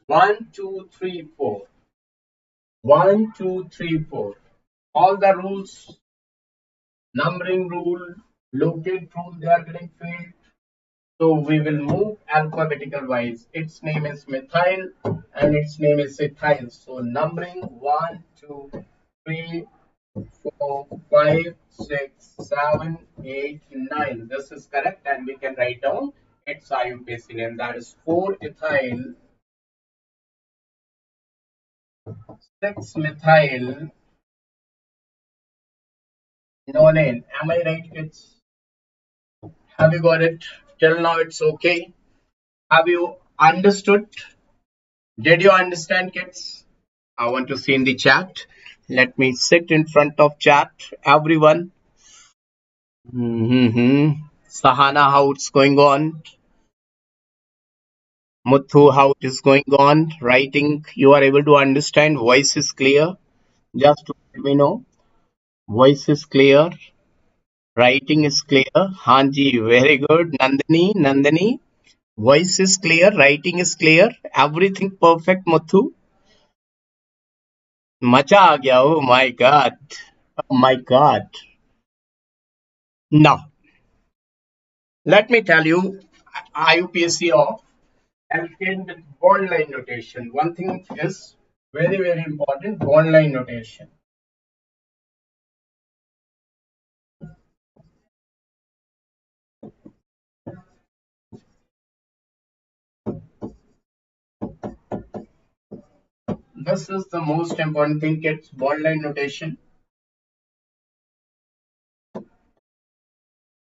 1, 2, 3, 4. 1, 2, 3, 4. All the rules, numbering rule, locate rule, they are getting failed. So we will move alphabetical wise. Its name is methyl and its name is ethyl. So numbering 1, 2, 3, 4, 5, 6, 7, 8, 9. This is correct and we can write down its IUPAC name. That is 4 ethyl, 6 methyl nonane. Am I right, kids? Have you got it? Till now it's okay. Have you understood? Did you understand, kids? I want to see in the chat. Let me sit in front of chat. Everyone. Sahana, how it's going on? Muthu, how it is going on? Writing, you are able to understand? Voice is clear? Just to let me know. Voice is clear. Writing is clear. Hanji, very good. Nandini. Voice is clear. Writing is clear. Everything perfect, Muthu. मजा आ गया. Oh my God. Oh my God. Now, let me tell you IUPAC of alkane with bond line notation. One thing is very, very important, bond line notation. This is the most important thing, kids, bond line notation.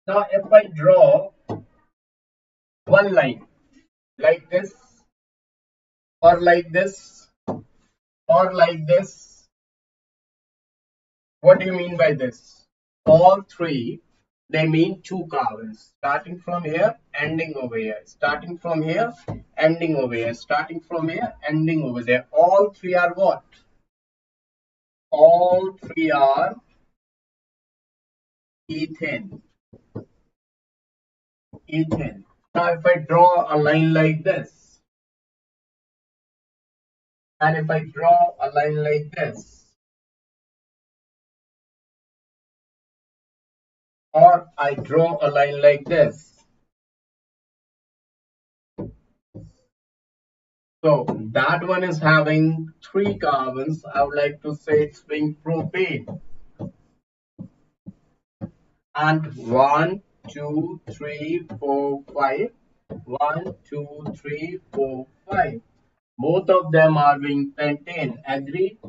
Now, if I draw one line like this, or like this, or like this, what do you mean by this? All three, they mean two carbons. Starting from here, ending over here. Starting from here, ending over here. Starting from here, ending over there. All three are what? All three are ethane. Ethane. Now, if I draw a line like this, and if I draw a line like this, or I draw a line like this, so that one is having three carbons. I would like to say it's being propane. And 1, 2, 3, 4, 5. 1, 2, 3, 4, 5. Both of them are being pentane. Agreed?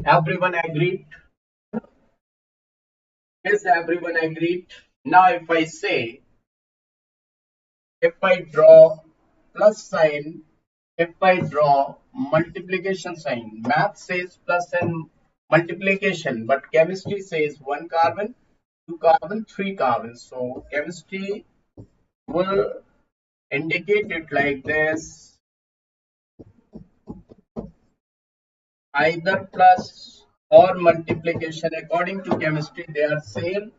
Everyone agreed? Yes, everyone agreed. Now, if I say, if I draw plus sign, if I draw multiplication sign, math says plus and multiplication, but chemistry says 1 carbon, 2 carbon, 3 carbons. So chemistry will indicate it like this, either plus or multiplication. According to chemistry, they are same.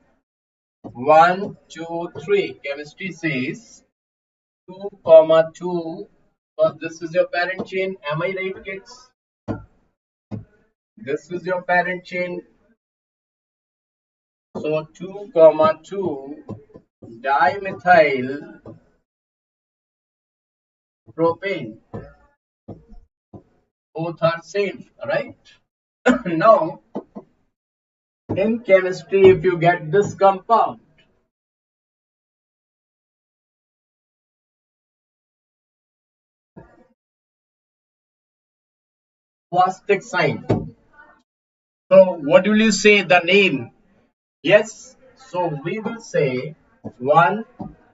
1, 2, 3. Chemistry says 2, comma 2. So this is your parent chain. Am I right, kids? This is your parent chain. So 2, comma 2 dimethyl propane. Both are same, right? Now, in chemistry, if you get this compound, plastic sign. So what will you say the name? Yes. So we will say 1,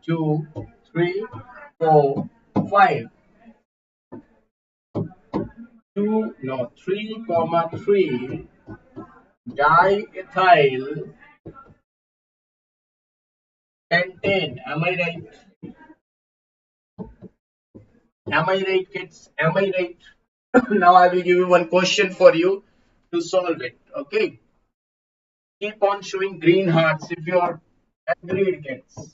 2, 3, 4, 5. 2, no, 3, comma 3 diethyl pentane. Am I right? Am I right, kids? Am I right? Now I will give you one question for you to solve it. Okay. Keep on showing green hearts if you are agreed, kids.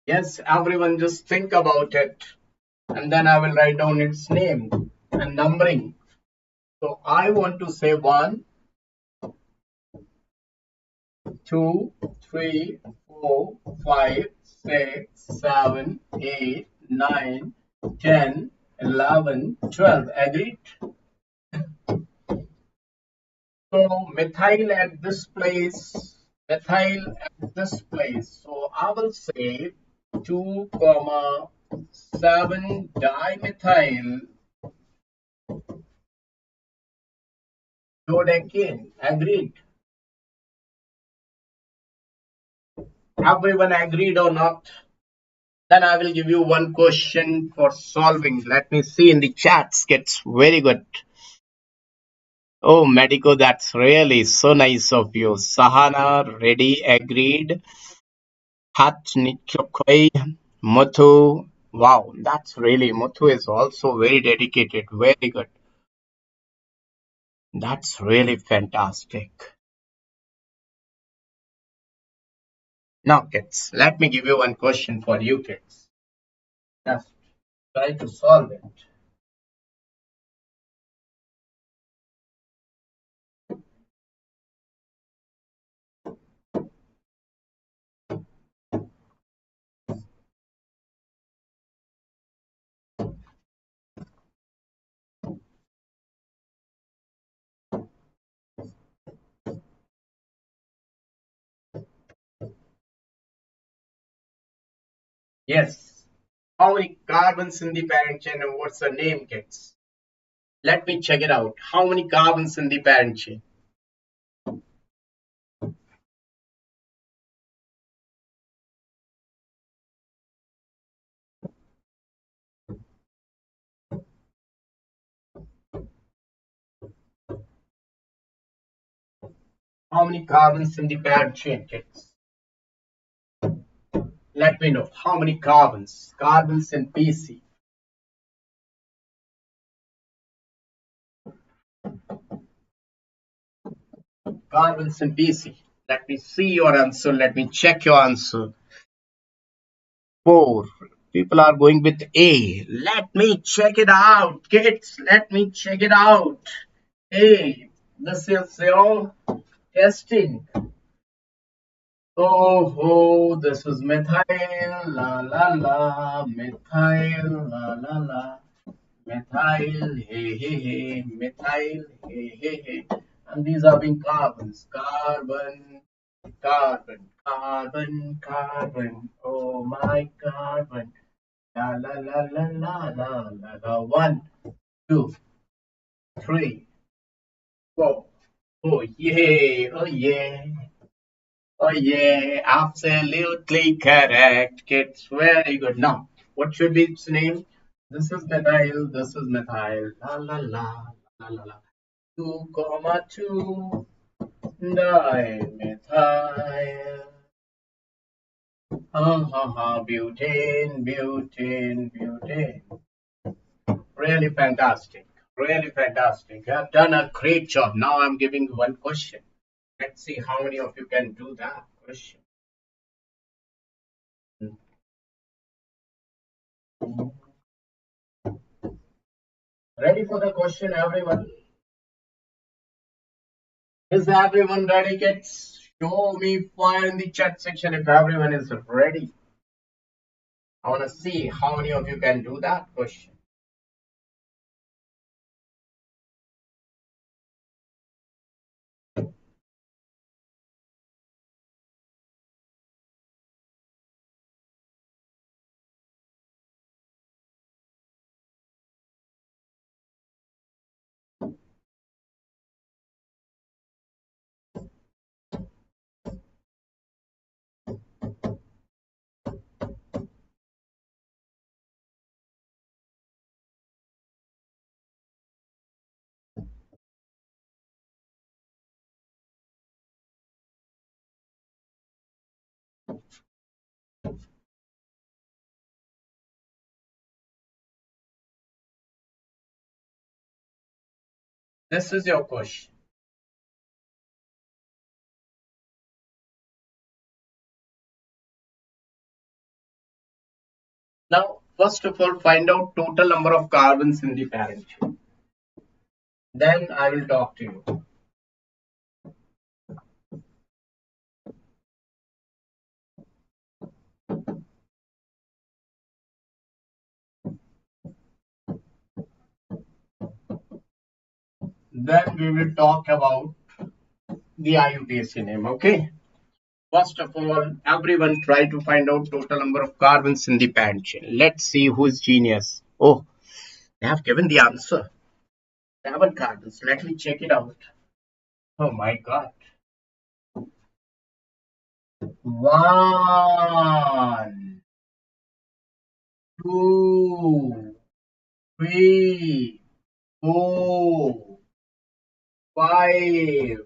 Yes, everyone just think about it. And then I will write down its name and numbering. So I want to say 1, 2, 3, 4, 5, 6, 7, 8, 9, 10, 11, 12. Agreed? So methyl at this place, methyl at this place. So I will say 2, comma 7 dimethyl dodecane. Agreed? Everyone agreed or not? Then I will give you one question for solving. Let me see in the chats. Gets very good. Oh, Medico, that's really so nice of you. Sahana, ready, agreed. Hat Nichokoi, Muthu. Wow, that's really, Muthu is also very dedicated. Very good. That's really fantastic. Now, kids, let me give you one question for you, kids. Just try to solve it. Yes. How many carbons in the parent chain and what's the name, kids? Let me check it out. How many carbons in the parent chain? How many carbons in the parent chain, kids? Let me know. How many carbons? Carbons in PC. Carbons in PC. Let me see your answer. Let me check your answer. 4. People are going with A. Let me check it out, kids. Let me check it out. A. This is your testing. Oh, oh, this is methyl, la la la, methyl, la la la, methyl, hey hey hey, methyl, hey hey hey. And these are being carbons, carbon, carbon, carbon, carbon. Oh my carbon, la la la la la la la la. 1, 2, 3, 4. Oh yeah, oh yeah. Oh yeah, absolutely correct. It's very good. Now, what should be its name? This is methyl. This is methyl. La la la la la la. 2 comma 2 dimethyl. Ha ha, butane, butane, butane. Really fantastic. Really fantastic. You have done a great job. Now I'm giving you one question. Let's see how many of you can do that question. Ready for the question, everyone? Is everyone ready, kids? Show me fire in the chat section if everyone is ready. I want to see how many of you can do that question. This is your question. Now, first of all, find out total number of carbons in the parent chain. Then I will talk to you. Then we will talk about the IUPAC name. Okay. First of all, everyone try to find out total number of carbons in the parent chain. Let's see who is genius. Oh, they have given the answer. 7 carbons. Let me check it out. Oh my God. 1, 2, 3, 4, 5.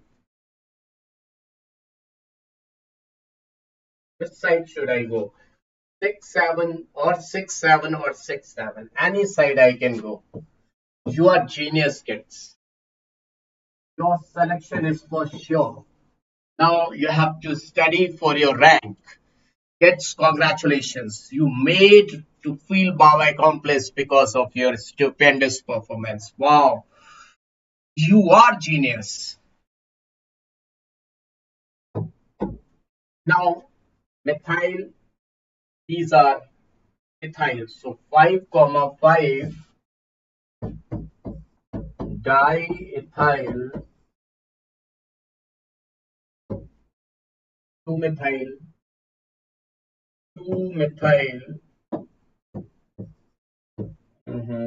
Which side should I go? 6, 7 or 6, 7 or 6, 7. Any side I can go. You are genius, kids. Your selection is for sure. Now you have to study for your rank. Kids, congratulations. You made to feel wow accomplished because of your stupendous performance. Wow. You are genius. Now, methyl, these are methyl. So 5, 5 diethyl 2-methyl 2-methyl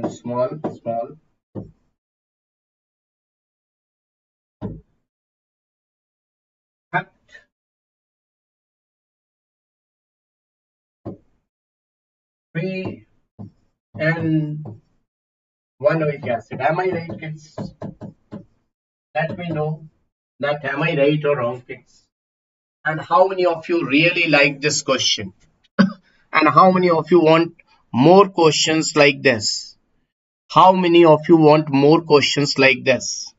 small 3 and 1-oic acid. Am I right, kids? Let me know that am I right or wrong, kids? And how many of you really like this question? And how many of you want more questions like this? How many of you want more questions like this?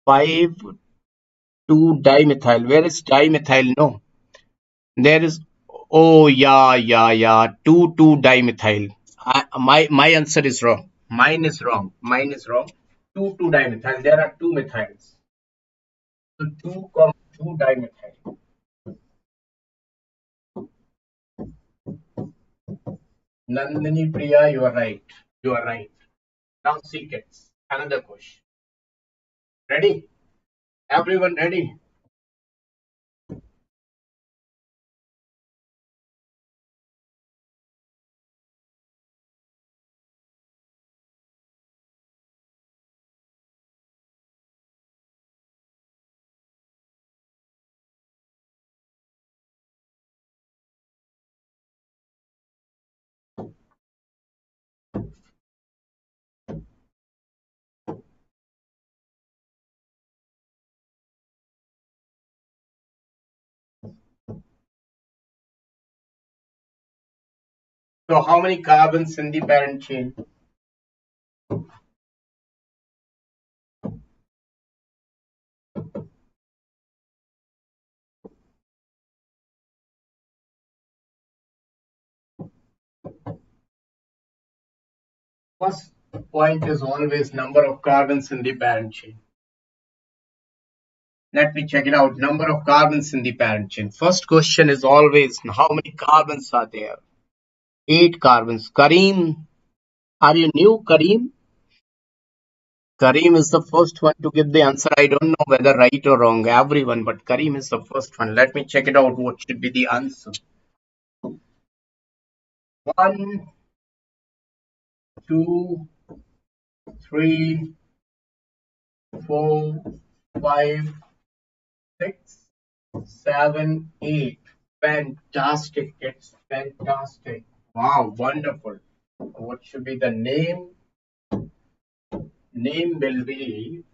5,2-dimethyl. Where is dimethyl? No. There is, oh yeah, 2,2-dimethyl. My answer is wrong. Mine is wrong. 2,2-dimethyl. There are 2 methyls. So 2,2-dimethyl. Nandini Priya, you are right. You are right. Now see, kids, another question. Ready? Everyone ready? So how many carbons in the parent chain? First point is always number of carbons in the parent chain. Let me check it out. Number of carbons in the parent chain. First question is always how many carbons are there? 8 carbons. Kareem, are you new, Kareem? Kareem is the first one to give the answer. I don't know whether right or wrong, everyone, but Kareem is the first one. Let me check it out. What should be the answer? 1, 2, 3, 4, 5, 6, 7, 8. Fantastic. It's fantastic. Wow, wonderful. What should be the name? Name will be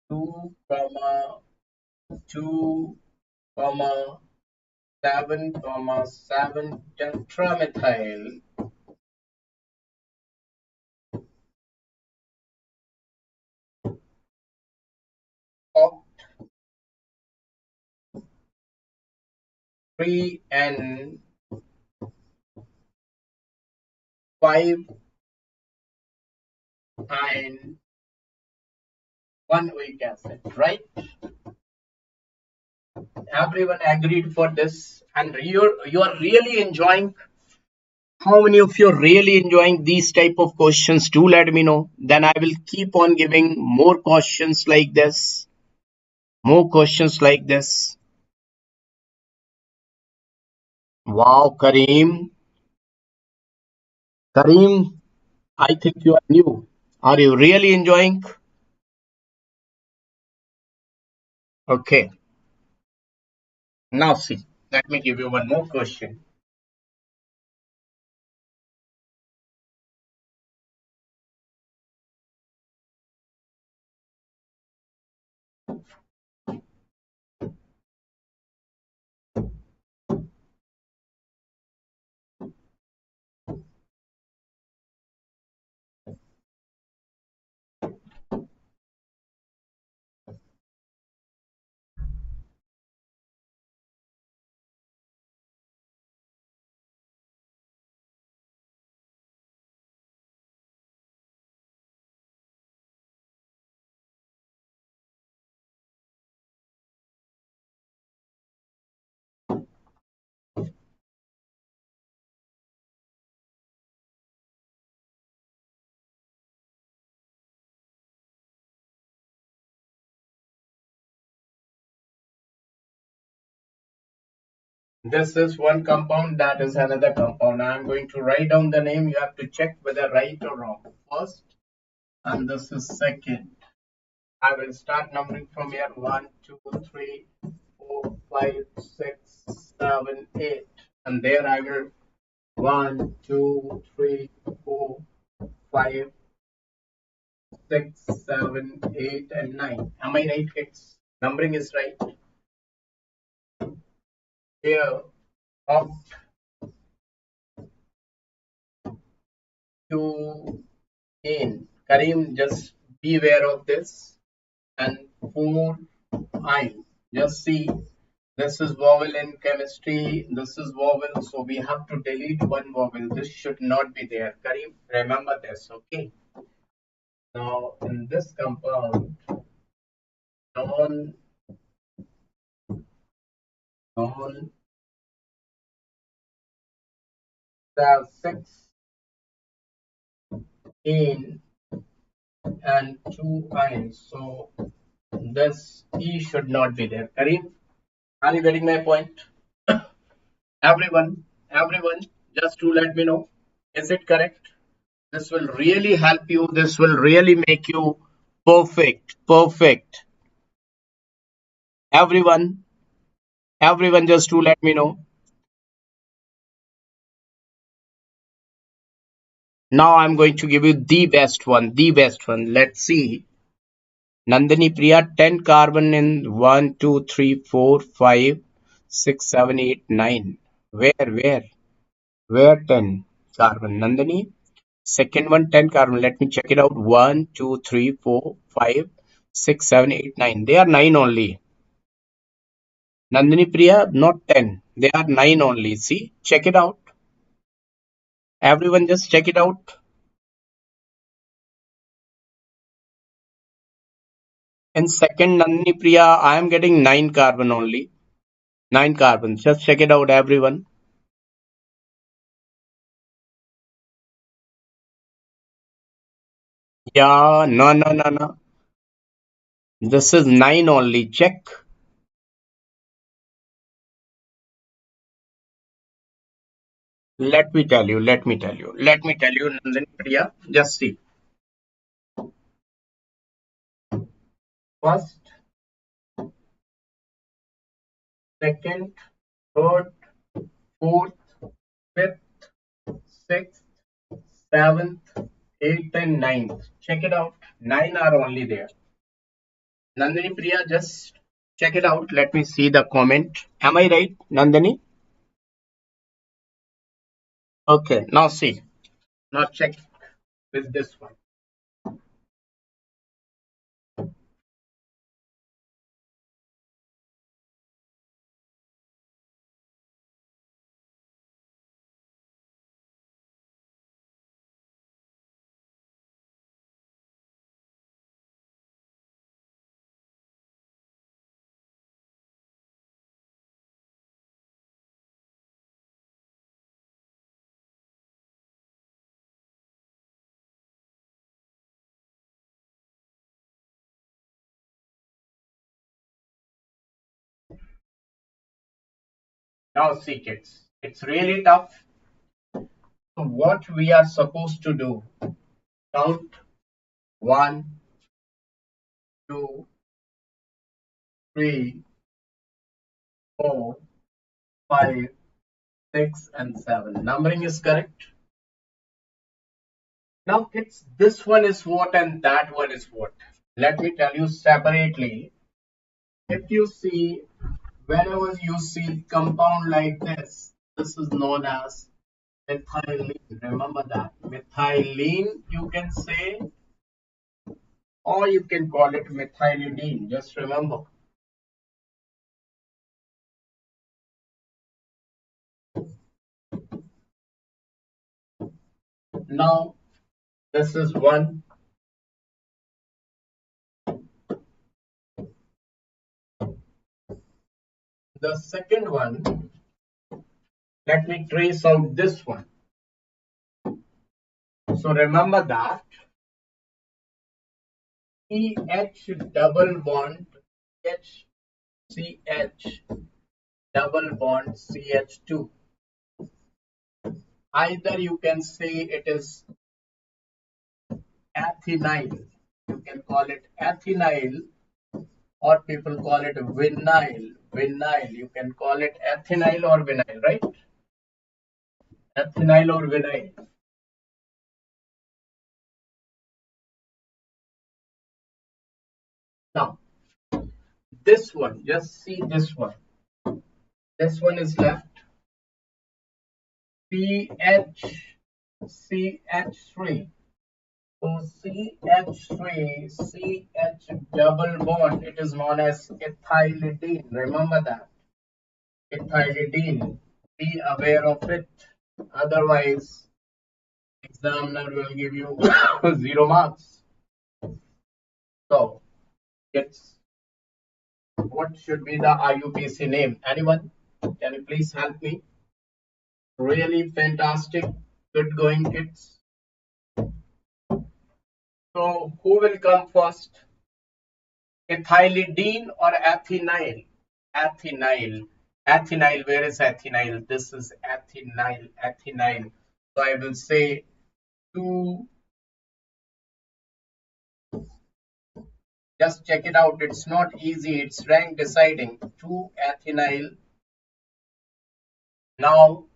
2, 2, 7, 7 tetramethyl oct 3N 5 and 1 weak acid, right? Everyone agreed for this, and you are really enjoying. How many of you are really enjoying these type of questions? Do let me know. Then I will keep on giving more questions like this. More questions like this. Wow, Kareem. Kareem, I think you are new. Are you really enjoying? Okay. Now see. Let me give you one more question. This is one compound, that is another compound. I am going to write down the name. You have to check whether right or wrong. First, and this is second. I will start numbering from here. 1, 2, 3, 4, 5, 6, 7, 8. And there I will 1, 2, 3, 4, 5, 6, 7, 8, and 9. Am I right, kids? Numbering is right. Here, up to in. Kareem, just be aware of this. And 4, I. Just see. This is vowel in chemistry. This is vowel. So we have to delete one vowel. This should not be there. Kareem, remember this. Okay. Now in this compound, non non have 6 in and 2 ions. So this E should not be there. Kareem, are you getting my point? Everyone, just to let me know. Is it correct? This will really help you. This will really make you perfect. Perfect. Everyone, just to let me know. Now I'm going to give you the best one. The best one. Let's see. Nandini Priya, 10 carbon in 1, 2, 3, 4, 5, 6, 7, 8, 9. Where 10 carbon? Nandini? Second one, 10 carbon. Let me check it out. 1, 2, 3, 4, 5, 6, 7, 8, 9. They are 9 only. Nandini Priya, not 10. They are 9 only. See, check it out. Everyone just check it out. In second, Nandini Priya, I am getting 9 carbon only. 9 carbon. Just check it out, everyone. Yeah, no. This is 9 only. Check. Let me tell you, Nandini Priya. Just see. First, second, third, fourth, fifth, sixth, seventh, eighth, and ninth. Check it out. 9 are only there. Nandini Priya, just check it out. Let me see the comment. Am I right, Nandini? Okay, now see. Now check with this one. Now see, kids. It's really tough. So what we are supposed to do? Count 1, 2, 3, 4, 5, 6, and 7. Numbering is correct. Now, kids, this one is what and that one is what. Let me tell you separately. If you see, whenever you see compound like this is known as methylene. Remember that. Methylene, you can say, or you can call it methylidene. Just remember. Now, this is one. The second one, let me trace out this one. So remember that CH double bond CH double bond CH2. Either you can say it is ethynyl. You can call it ethynyl, or people call it vinyl. Vinyl. You can call it ethynyl or vinyl, right? Ethynyl or vinyl. Now, this one, just see this one. This one is left. CH3. So CH double bond, it is known as ethylidene. Remember that. Ethylidene. Be aware of it. Otherwise, examiner will give you 0 marks. So, it's what should be the IUPAC name? Anyone? Can you please help me? Really fantastic. Good going, kids. So, who will come first? Ethylidene or ethynyl? Ethynyl. Ethynyl, where is ethynyl? This is ethynyl. Ethynyl. So, I will say 2. Just check it out. It's not easy. It's rank deciding. 2 ethynyl. Now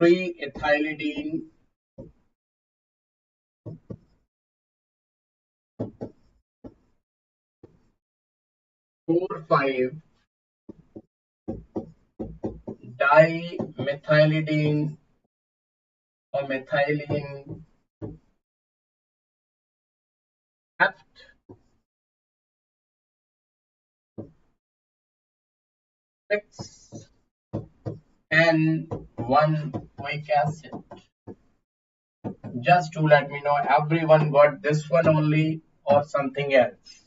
3 ethylidene. 4, 5 dimethylidene or methylene. Left 6 and 1 weak acid. Just to let me know, everyone got this one only or something else?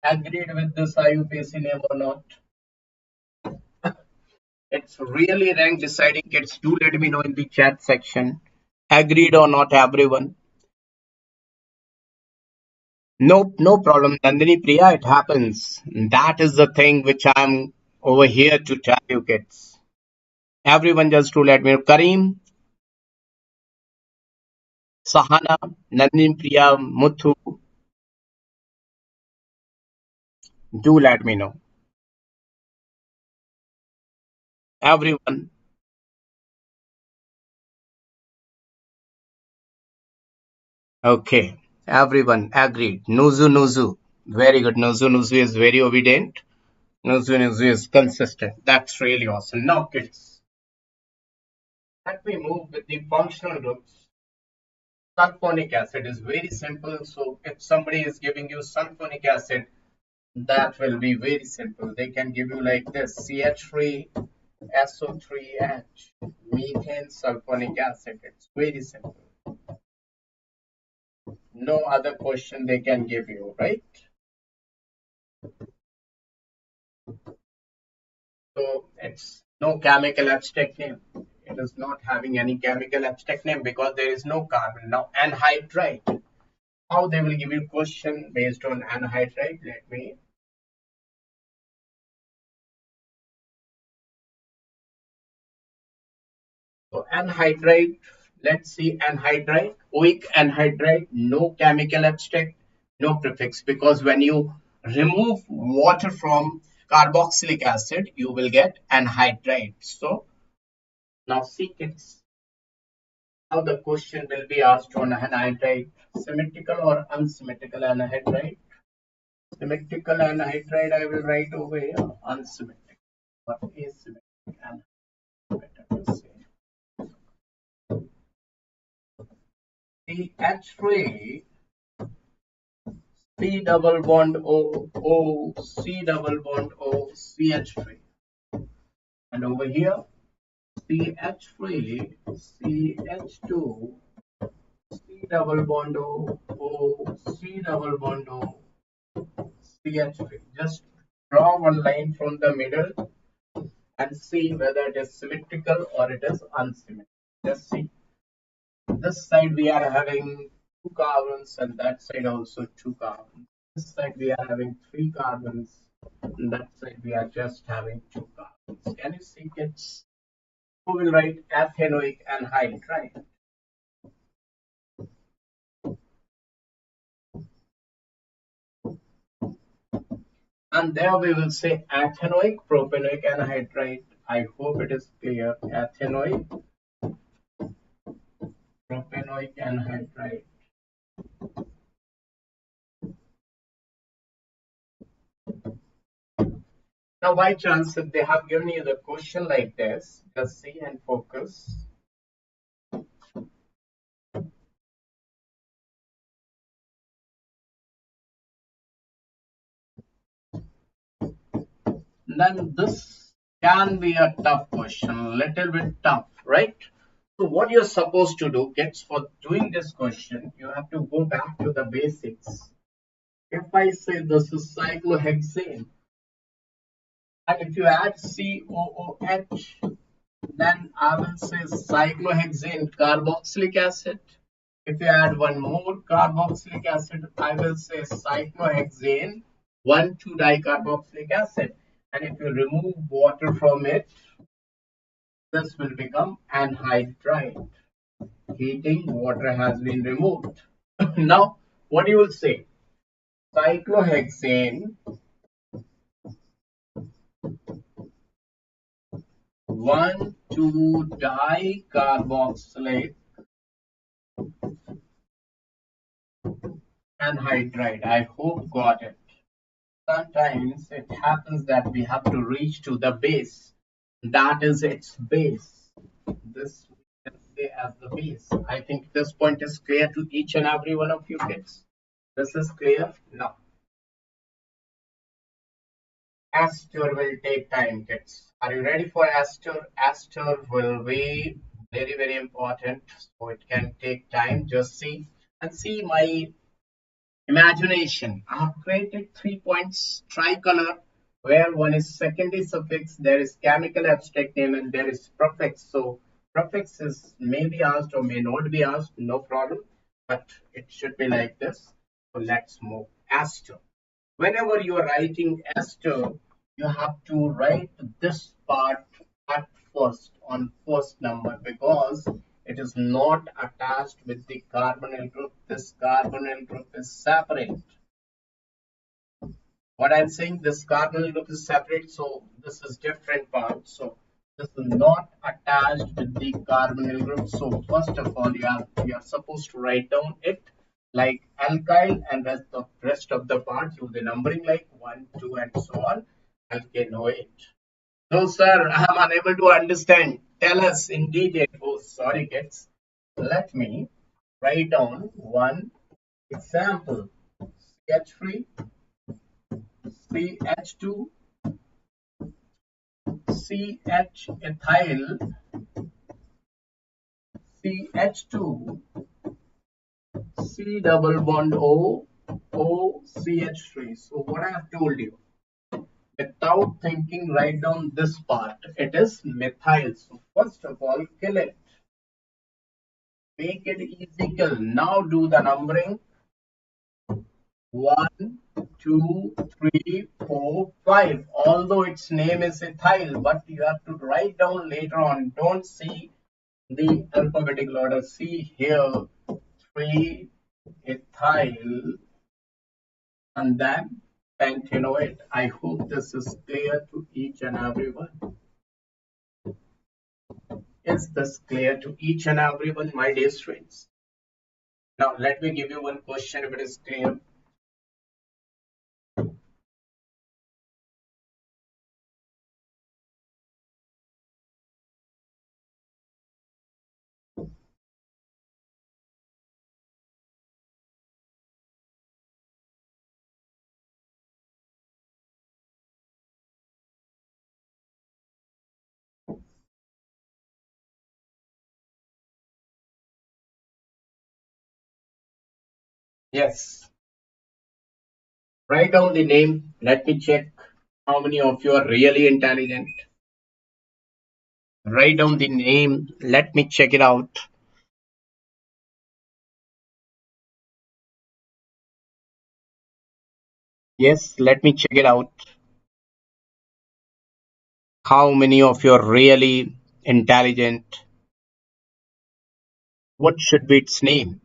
Agreed with this IUPAC name or not? It's really rank deciding, kids. Do let me know in the chat section. Agreed or not, everyone? Nope, no problem. Nandini Priya, it happens. That is the thing which I'm over here to tell you, kids. Everyone just to let me know. Kareem, Sahana, Nandini Priya, Muthu, do let me know. Everyone. Okay. Everyone agreed. Nuzu, Nuzu. Very good. Nuzu Nuzu is very obedient. Nuzu Nuzu is consistent. That's really awesome. Now, kids, let me move with the functional groups. Sulfonic acid is very simple. So, if somebody is giving you sulfonic acid, that will be very simple. They can give you like this: CH3, SO3H, methane sulfonic acid. It's very simple. No other question they can give you, right? So it's no chemical abstract name. It is not having any chemical abstract name because there is no carbon. Now anhydride. How they will give you question based on anhydride? Let me. So anhydride. Let's see anhydride. Oic anhydride. No chemical abstract. No prefix, because when you remove water from carboxylic acid, you will get anhydride. So now see it's how the question will be asked on anhydride: symmetrical or unsymmetrical anhydride. Symmetrical anhydride I will write over here, unsymmetrical or asymmetric anhydride. Better to say CH3 C double bond O C double bond O CH3, and over here CH3 CH2 C double bond O C double bond O CH3. Just draw one line from the middle and see whether it is symmetrical or it is unsymmetrical. Just see, this side we are having two carbons and that side also two carbons. This side we are having three carbons and that side we are just having two carbons. Can you see kids? Who will write ethanoic anhydride? And there we will say ethanoic propanoic anhydride. I hope it is clear. Ethanoic propanoic anhydride. Now, by chance, if they have given you the question like this, just see and focus. Then this can be a tough question, a little bit tough, right? So what you're supposed to do, kids, for doing this question, you have to go back to the basics. If I say this is cyclohexane, and if you add COOH, then I will say cyclohexane carboxylic acid. If you add one more carboxylic acid, I will say cyclohexane 1,2-dicarboxylic acid. And if you remove water from it, this will become anhydride. Heating, water has been removed. Now, what you will say? Cyclohexane 1,2-dicarboxylate anhydride. I hope got it. Sometimes it happens that we have to reach to the base. That is its base. This we can say as the base. I think this point is clear to each and every one of you kids. This is clear now. Ester will take time, kids. Are you ready for ester? Ester will be very, very important. So it can take time. Just see and see my imagination. I have created 3 points tricolor where one is secondary suffix, there is chemical abstract name, and there is prefix. So prefix is may be asked or may not be asked, no problem, but it should be like this. So let's move. Ester. Whenever you are writing ester, you have to write this part at first on first number because it is not attached with the carbonyl group. This carbonyl group is separate. What I'm saying, this carbonyl group is separate, so this is different part. So this is not attached with the carbonyl group. So first of all, you are supposed to write down it like alkyl, and rest of the parts use the numbering like 1, 2, and so on. Alkanoate. No, sir, I am unable to understand. Tell us in detail. Oh, sorry, kids. Let me write down one example. CH3, CH2, CH ethyl, CH2, C double bond O, O, CH3. So what I have told you, without thinking, write down this part. It is methyl. So first of all, kill it. Make it easy kill. Now do the numbering. 1, 2, 3, 4, 5. Although its name is ethyl, but you have to write down later on. Don't see the alphabetical order. See here, 3 ethyl and then pentanoate. I hope this is clear to each and everyone. Is this clear to each and everyone, my dear students? Now let me give you one question if it is clear. Yes. Write down the name. Let me check how many of you are really intelligent. Write down the name. Let me check it out. Yes, let me check it out. How many of you are really intelligent? What should be its name?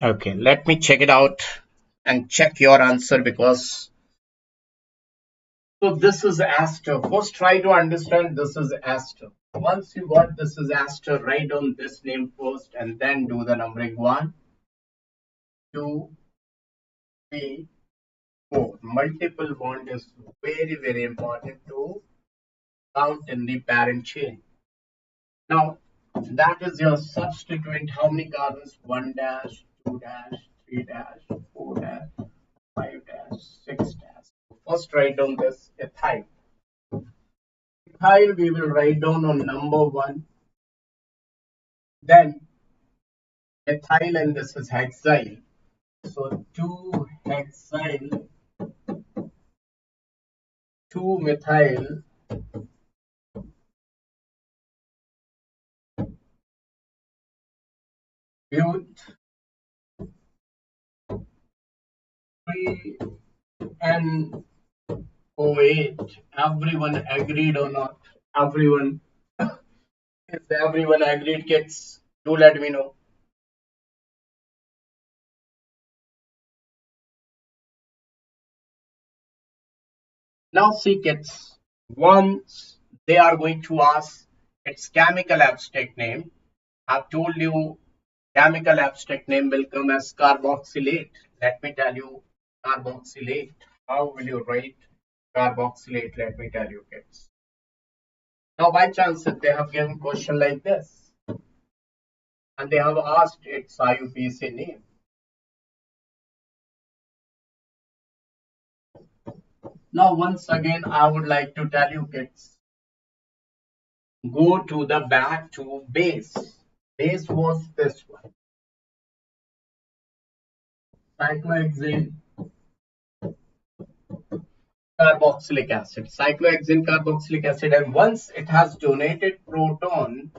Okay, let me check it out and check your answer because so this is Aster. First try to understand this is Aster. Once you got this is Aster, write down this name first and then do the numbering 1, 2, 3, 4. Multiple bond is very important to count in the parent chain. Now that is your substituent. How many carbons? 1 dash, 2 dash, 3 dash, 4 dash, 5 dash, 6 dash. First write down this ethyl. Ethyl we will write down on number 1. Then ethyl and this is hexyl. So 2 hexyl, 2 methyl, but 3 NO8. Everyone agreed or not? Everyone. Is everyone agreed, kids? Do let me know. Now see kids, once they are going to ask its chemical abstract name, I've told you chemical abstract name will come as carboxylate. Let me tell you carboxylate. How will you write carboxylate? Let me tell you kids. Now by chance if they have given question like this and they have asked its IUPAC name. Now once again I would like to tell you kids, go to the back to base. Base was this one. Cyclohexane carboxylic acid. Cyclohexane carboxylic acid, and once it has donated proton,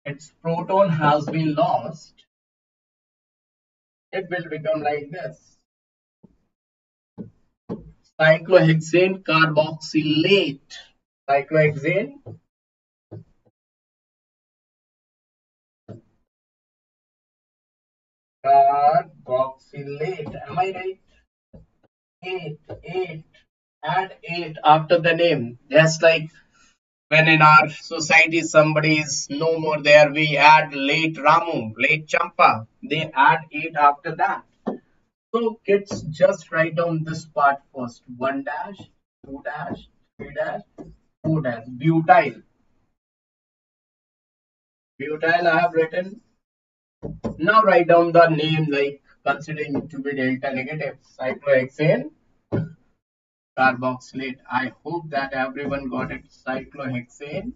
its proton has been lost. It will become like this. Cyclohexane carboxylate. Cyclohexane carboxylate. Am I right? 8. Add 8 after the name. Just like When in our society somebody is no more there, we add late Ramu, late Champa. They add it after that. So kids, just write down this part first. 1 dash, 2 dash, 3 dash, 4 dash. Butyl. Butyl I have written. Now write down the name like considering it to be delta negative. Cyclohexane, carboxylate. I hope that everyone got it. Cyclohexane,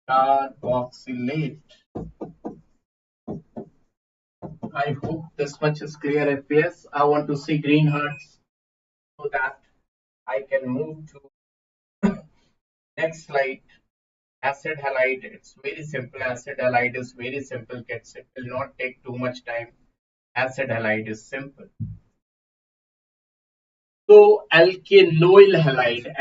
carboxylate. I hope this much is clear. FPS. I want to see green hearts so that I can move to next slide. Acid halide. It's very simple. Acid halide is very simple, kids. It will not take too much time. Acid halide is simple. So alkanoyl halide,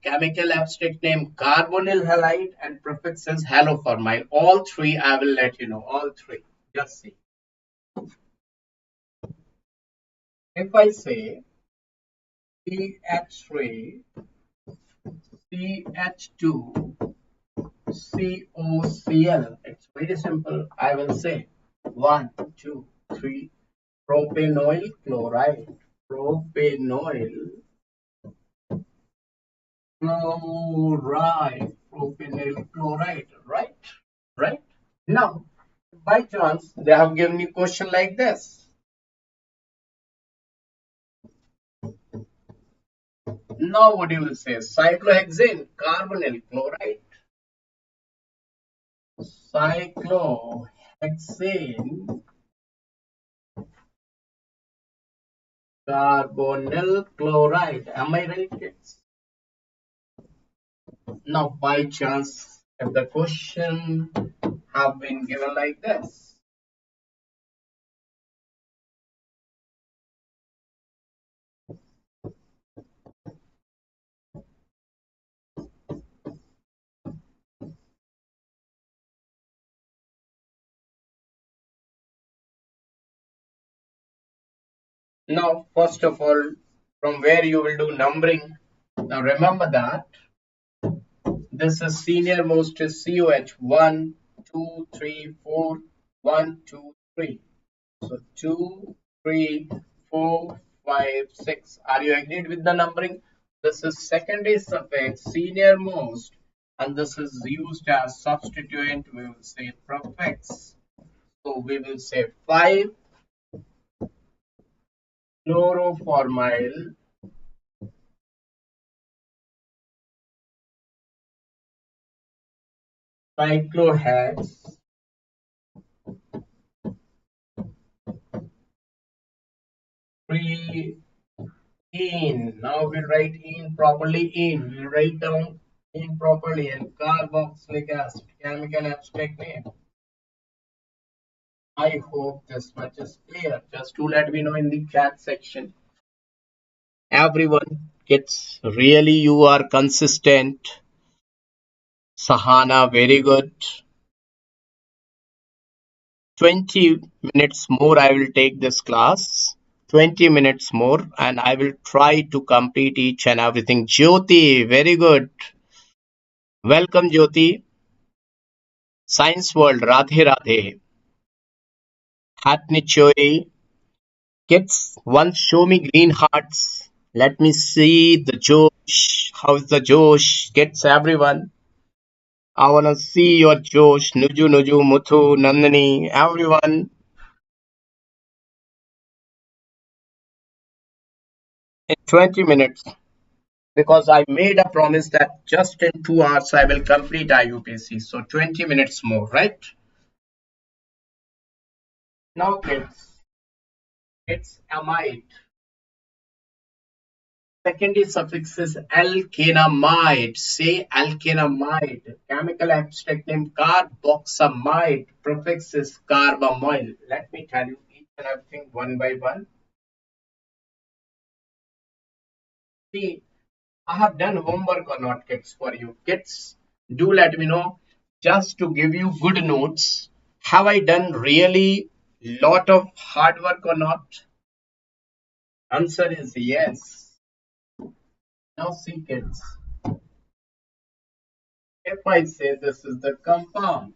chemical abstract name carbonyl halide, and prefix is haloformyl. All three I will let you know. All three. Just see. If I say CH3, CH2, COCl, it's very simple. I will say 1, 2, 3, propanoyl chloride. Propanoyl chloride. Propanyl chloride. Right? Right? Now, by chance, they have given me a question like this. Now, what you will say? Cyclohexane, carbonyl chloride. Cyclohexane, carbonyl chloride. Am I right, kids? Now, by chance, if the question have been given like this. Now, first of all, from where you will do numbering. Now, remember that this is senior most is COH 1, 2, 3, 4, 1, 2, 3. So 2, 3, 4, 5, 6. Are you agreed with the numbering? This is secondary suffix, senior most, and this is used as substituent. We will say prefix. So we will say 5 chloroformyl cyclohex in. Now we'll write in properly in. We'll write down in properly and carboxylic acid, chemical abstract name. I hope this much is clear. Just to let me know in the chat section. Everyone gets really you are consistent. Sahana, very good. 20 minutes more I will take this class. 20 minutes more and I will try to complete each and everything. Jyoti, very good. Welcome, Jyoti. Science World, Radhe Radhe. Hatnichoi. Kids, once show me green hearts. Let me see the Josh. How's the Josh? Kids, everyone. I wanna see your Josh. Nuju, Nuju, Muthu, Nandini, everyone. In 20 minutes. Because I made a promise that just in 2 hours I will complete IUPAC. So 20 minutes more, right? Now kids, it's amide. Secondary suffix is alkanamide. Say alkanamide. Chemical abstract name carboxamide. Prefix is carbamyl. Let me tell you each and everything one by one. See, I have done homework or not, kids, for you. Kids, do let me know. Just to give you good notes, have I done really lot of hard work or not? Answer is yes. Now see kids, if I say this is the compound,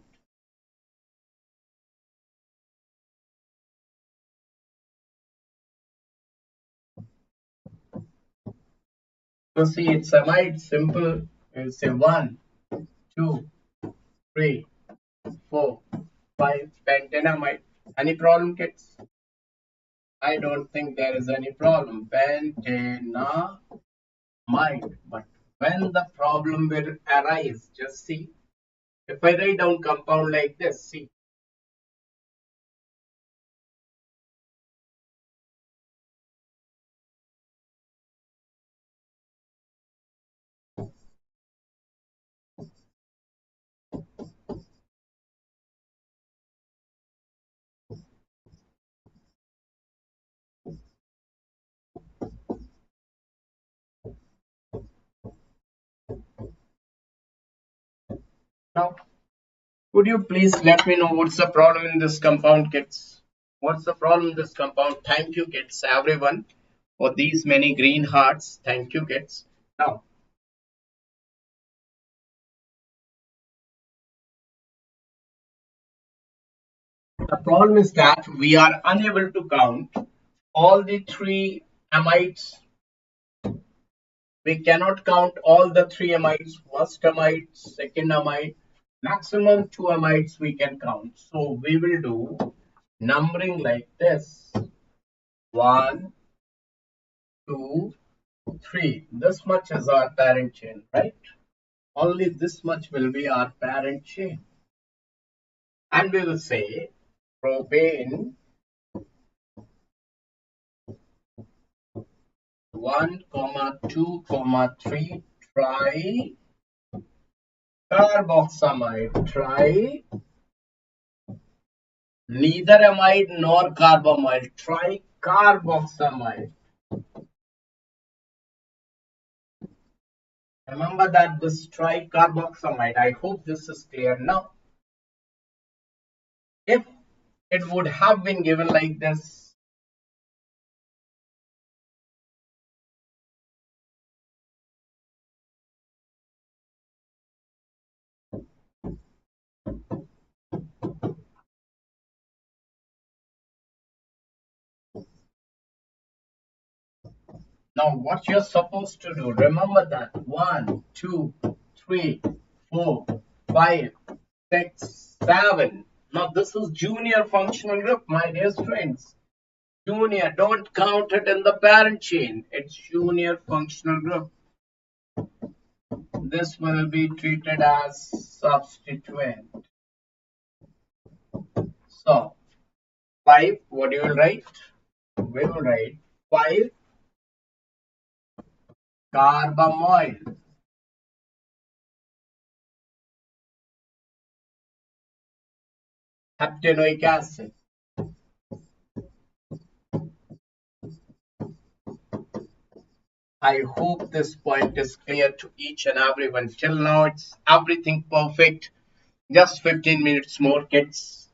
so see it's amide, simple, we'll say 1, 2, 3, 4, 5, pentanamide. Any problem kids? I don't think there is any problem. Pentanamide. But when the problem will arise, just see. If I write down compound like this, see. Now, could you please let me know what's the problem in this compound, kids? What's the problem in this compound? Thank you, kids, everyone, for these many green hearts. Thank you, kids. Now, the problem is that we are unable to count all the three amides. We cannot count all the three amides, first amide, second amide, maximum two amides we can count. So we will do numbering like this: 1, 2, 3. This much is our parent chain, right? Only this much will be our parent chain. And we will say propane 1, 2, 3 try carboxamide, try neither amide nor carbamide, try carboxamide. Remember that this tricarboxamide. I hope this is clear now. If it would have been given like this, now what you're supposed to do, remember that 1, 2, 3, 4, 5, 6, 7. Now this is junior functional group, my dear friends. Junior, don't count it in the parent chain. It's junior functional group. This will be treated as substituent. So 5, what you will write? We will write 5 carbamyl. Heptanoic acid. I hope this point is clear to each and everyone. Till now, it's everything perfect. Just 15 minutes more, kids,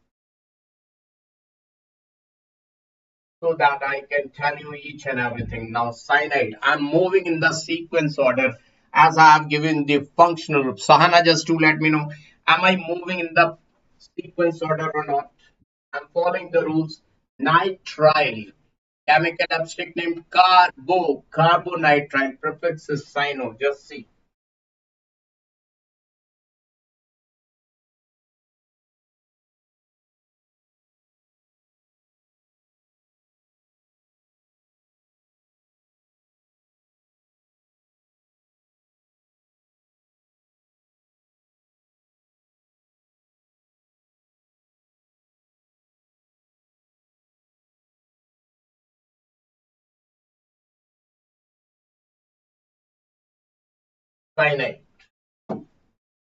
so that I can tell you each and everything. Now, cyanide. I'm moving in the sequence order as I have given the functional group. Sahana, just to let me know, am I moving in the sequence order or not? I'm following the rules. Nitrile. Chemical abstract name carbonitride. Prefix is cyano. Just see. Cyanide.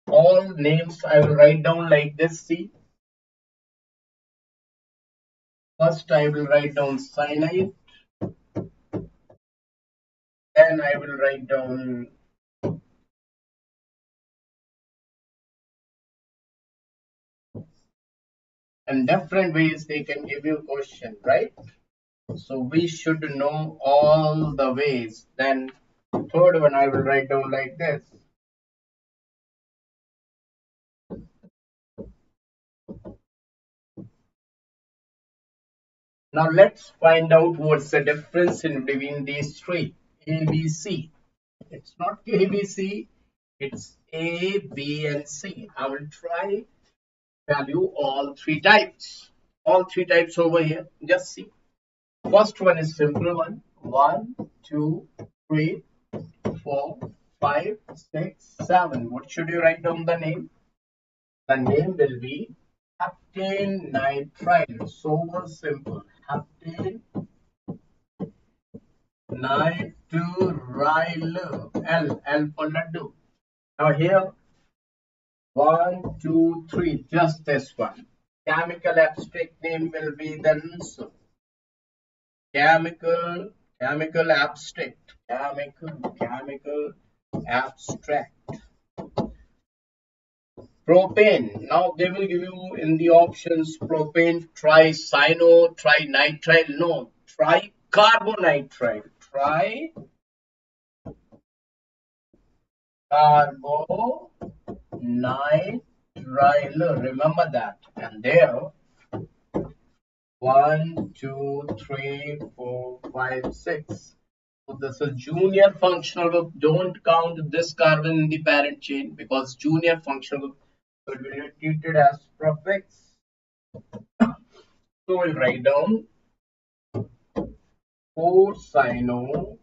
All names I will write down like this. See. First I will write down cyanide. Then I will write down in different ways they can give you a question, right? So we should know all the ways. Then Third one I will write down like this. Now let's find out what's the difference in between these three. A, B, C. It's not A, B, C. It's A, B, and C. I will try tell you all three types. All three types over here. Just see. First one is simple one. 1, 2, 3, 4, 5, 6, 7. What should you write down the name? The name will be heptane nitrile. So simple. Heptane nitrile. L for laddu. Now here, 1, 2, 3. Just this one. Chemical abstract name will be then so. Chemical abstract. Chemical abstract. Propane. Now they will give you in the options propane, tricyano, trinitrile. No, tricarbonitrile. Tricarbonitrile. Remember that. And there, 1, 2, 3, 4, 5, 6. So this is junior functional group. Don't count this carbon in the parent chain because junior functional group will be treated as prefix. So we'll write down 4-cyano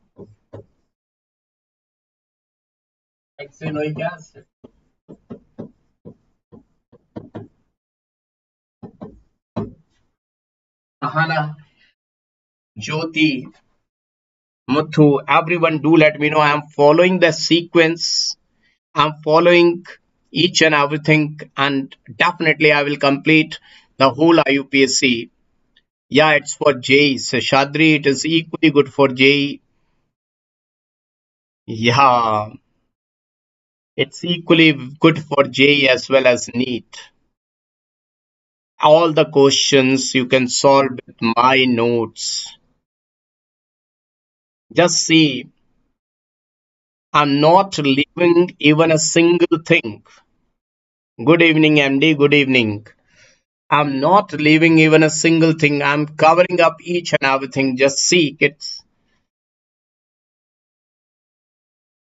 hexanoic acid. Ahana, Jyoti, Muthu, everyone do let me know. I'm following the sequence. I'm following each and everything, and definitely I will complete the whole IUPAC. Yeah, it's for JEE. So Shadri, it is equally good for JEE. Yeah, it's equally good for JEE as well as NEET. All the questions you can solve with my notes. Just see, I'm not leaving even a single thing. Good evening, MD. Good evening. I'm not leaving even a single thing. I'm covering up each and everything. Just see, kids.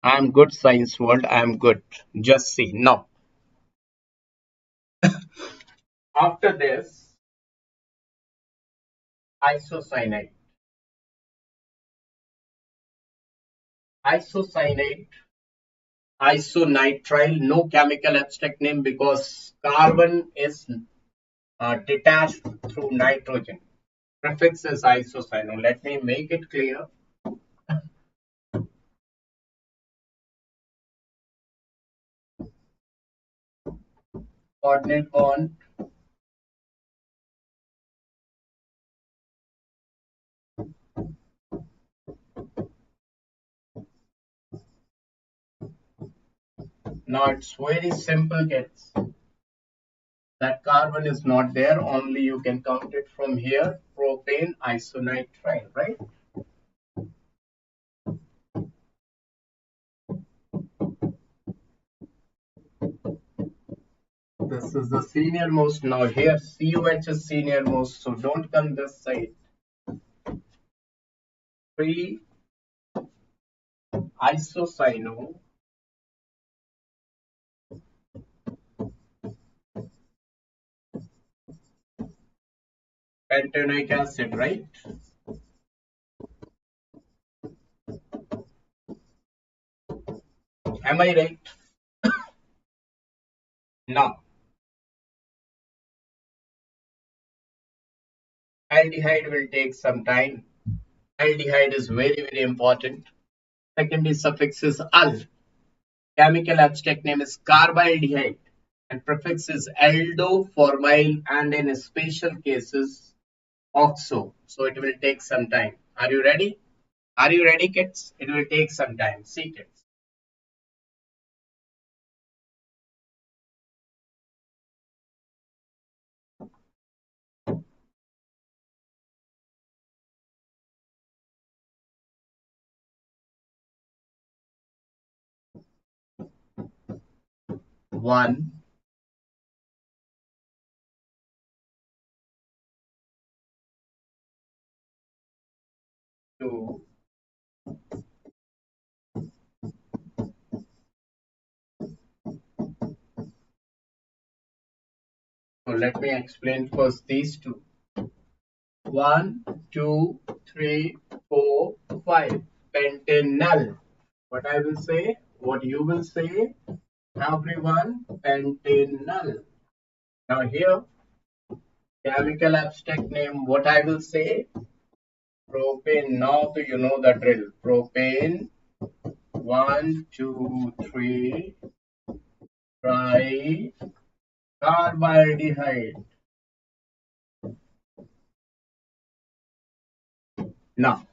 I'm good, science world. I'm good. Just see. Now, after this, isocyanate. Isocyanate, isonitrile, no chemical abstract name because carbon is detached through nitrogen. Prefix is isocyano. Let me make it clear. Coordinate bond. Now it's very simple, kids. That carbon is not there. Only you can count it from here. Propane isonitrile, right? This is the senior most. Now here COH is senior most, so don't come this side. 3 isocyano pentanoic acid, right? Am I right? Now, aldehyde will take some time. Aldehyde is very, very important. Secondary suffix is al. Chemical abstract name is carbaldehyde. And prefix is aldo, formyl, and in special cases, oxo. So it will take some time. Are you ready? Are you ready, kids? It will take some time. See, kids. 1, 2, so let me explain first these two. 1, 2, 3, 4, 5. Pentanal. What I will say, what you will say, everyone, pentanal. Now here, chemical abstract name, what I will say, propane. Now do you know the drill? Propane, 1, 2, 3, tricarbaldehyde. Now,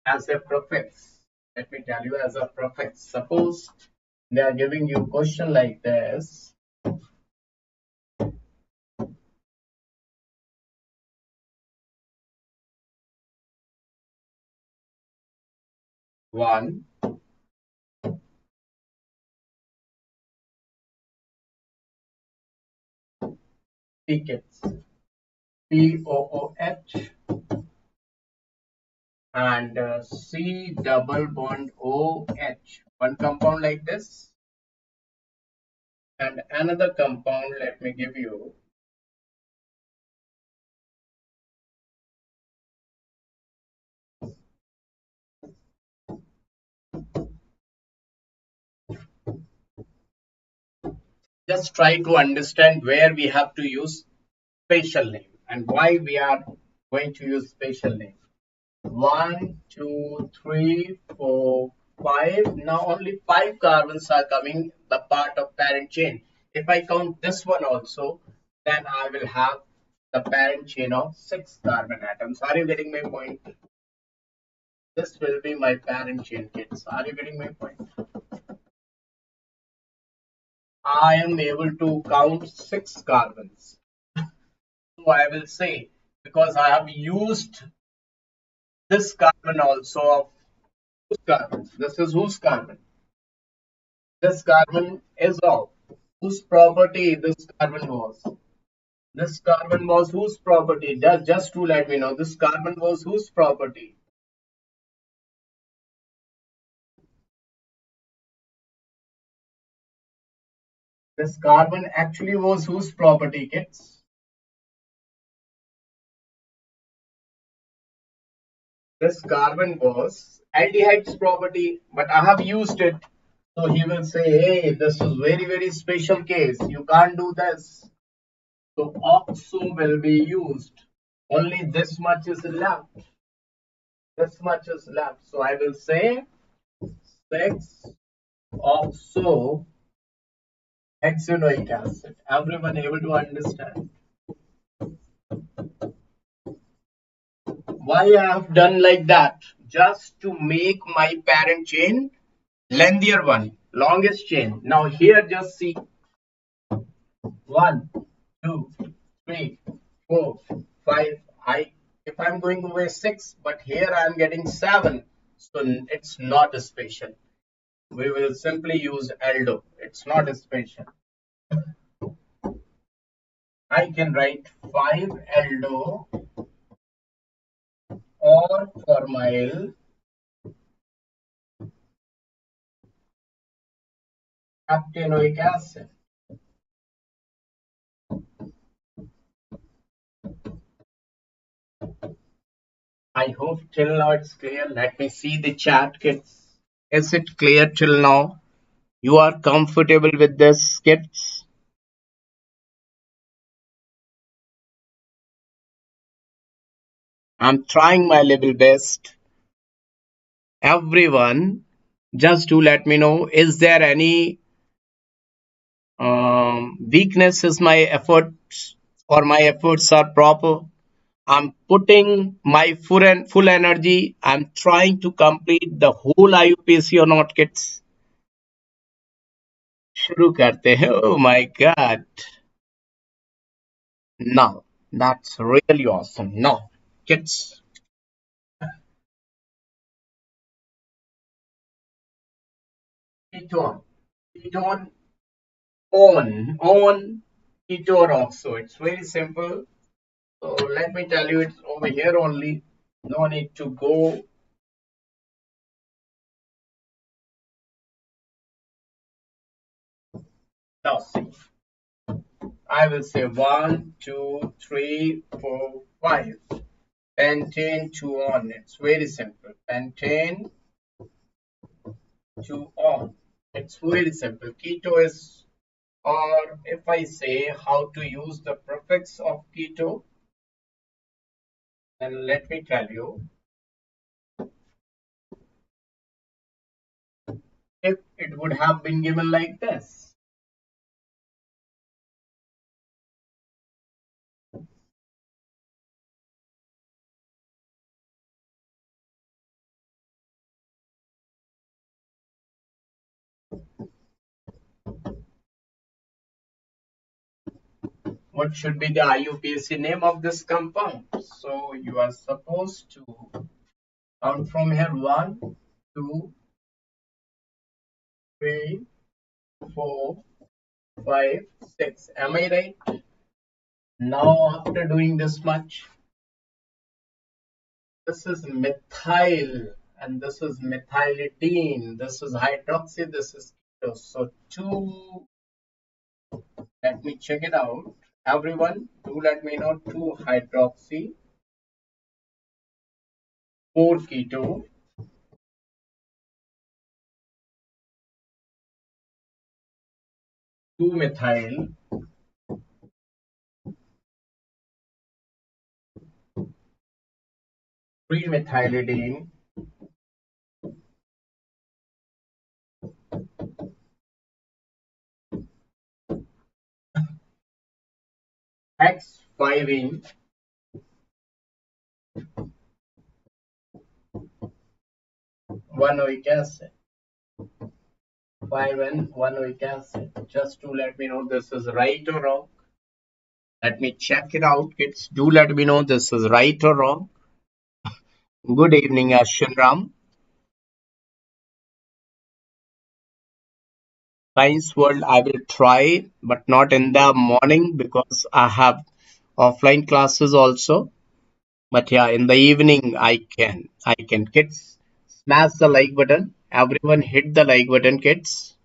as a prefix, let me tell you as a prefix. Suppose they are giving you a question like this. One, tickets, COOH and C double bond OH. One compound like this, and another compound, let me give you. Just try to understand where we have to use spatial name and why we are going to use spatial name. 1, 2, 3, 4, 5. Now only 5 carbons are coming the part of parent chain. If I count this one also, then I will have the parent chain of 6 carbon atoms. Are you getting my point? This will be my parent chain, kids. Are you getting my point? I am able to count 6 carbons. So I will say, because I have used this carbon also of whose carbon? This is whose carbon? This carbon is of whose property this carbon was? This carbon was whose property? Just to let me know, this carbon was whose property? This carbon actually was whose property, kids? This carbon was aldehyde's property, but I have used it. So he will say, hey, this is very, very special case. You can't do this. So oxo will be used. Only this much is left. This much is left. So I will say 6 oxo hexanoic acid. Everyone able to understand? Why I have done like that? Just to make my parent chain lengthier one, longest chain. Now here just see 1, 2, 3, 4, 5. If I'm going to weigh 6, but here I'm getting 7, so it's not a special. We will simply use aldo. It's not a special. I can write 5 aldo or formyl heptanoic acid. I hope till now it's clear. Let me see the chat, kids. Is it clear till now? You are comfortable with this, kids? I'm trying my level best. Everyone, just to let me know, is there any weakness? Is my efforts or my efforts are proper? I'm putting my full energy. I'm trying to complete the whole IUPAC or not, kids? शुरू करते हैं. Oh my God. Now, that's really awesome. Now, kids, ketone. Ketone on keto or oxo. It's very simple. So let me tell you, it's over here only. No need to go. Now see, I will say 1, 2, 3, 4, 5. Pentane to on. It's very simple. Pentane to on. It's very simple. Keto is, or if I say how to use the prefix of keto, then let me tell you. If it would have been given like this, what should be the IUPAC name of this compound? So you are supposed to count from here 1, 2, 3, 4, 5, 6. Am I right? Now, after doing this much, this is methyl and this is methylidine. This is hydroxy, this is ketose. So 2, let me check it out. Everyone, do let me know 2 hydroxy, 4 keto, 2 methyl, 3 methylidine, X5ene, 1 oic acid, 5N, 1 oic acid. Just to let me know this is right or wrong. Let me check it out, kids. Do let me know this is right or wrong. Good evening, Ashwin Ram. Science world, I will try, but not in the morning because I have offline classes also. But yeah, in the evening, I can. Kids, smash the like button. Everyone hit the like button, kids.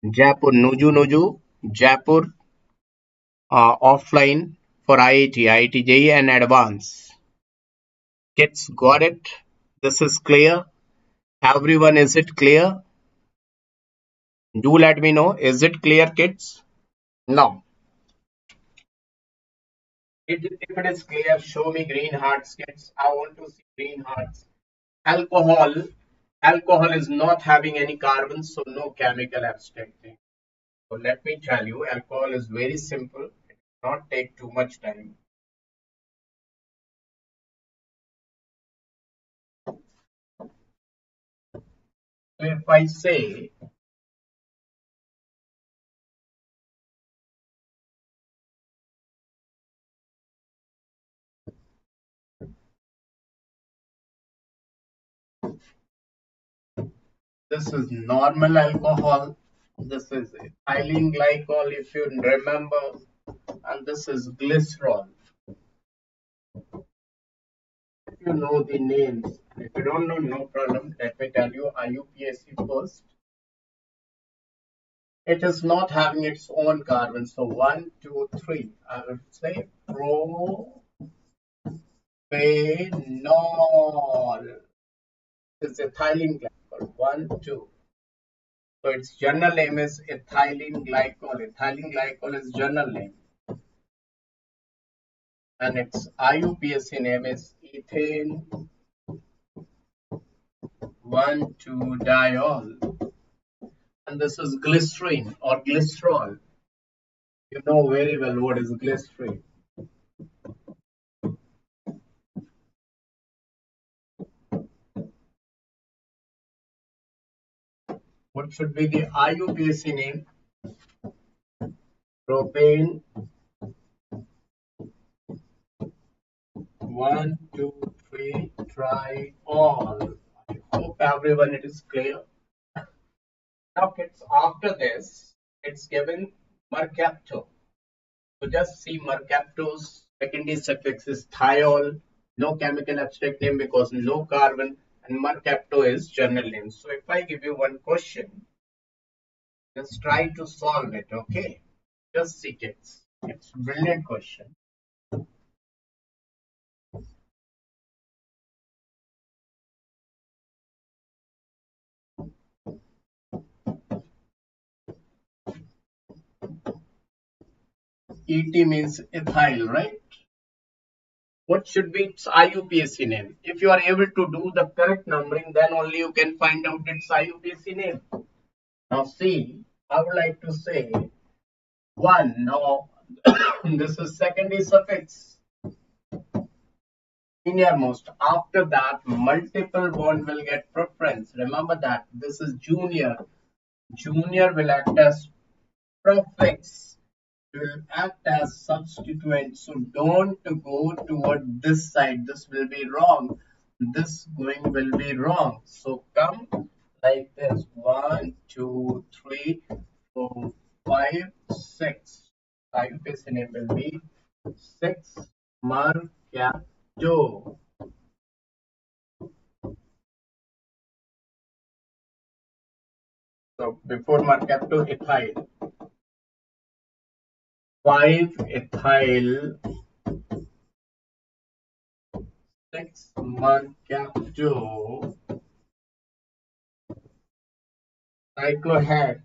Jaipur, Nuju, Jaipur, offline for IIT JEE and advance. Kids, got it? This is clear. Everyone, is it clear? Do let me know. Is it clear, kids? No. If it is clear, show me green hearts, kids. I want to see green hearts. Alcohol is not having any carbon, so no chemical abstracting. So let me tell you, alcohol is very simple. It will not take too much time. So if I say this is normal alcohol, this is ethylene glycol, if you remember, and this is glycerol. If you know the names, if you don't know, no problem. Let me tell you IUPAC first. It is not having its own carbon. So 1, 2, 3. I will say propanol. It's ethylene glycol. 1, 2. So its journal name is ethylene glycol. Ethylene glycol is journal name. And its IUPAC name is ethane 1,2-diol. And this is glycerine or glycerol. You know very well what is glycerine. What should be the IUPAC name? Propane 1,2,3 triol. I hope everyone it is clear. Now kids, after this, it's given mercapto. So just see mercapto's secondary suffix is thiol, no chemical abstract name because no carbon, and mercapto is journal name. So if I give you one question, just try to solve it, okay? Just see kids. It's a brilliant question. ET means ethyl, right? What should be its IUPAC name? If you are able to do the correct numbering, then only you can find out its IUPAC name. Now see, I would like to say 1. Now this is secondary suffix, innermost. After that, multiple bond will get preference. Remember that this is junior. Junior will act as prefix. Will act as substituent. So don't go toward this side. This will be wrong. This going will be wrong. So come like this. 1, 2, 3, 4, 5, 6. IUPAC name will be 6 mercapto. So before mercapto, ethyl. 5 ethyl, 6 mercapto, cyclohex,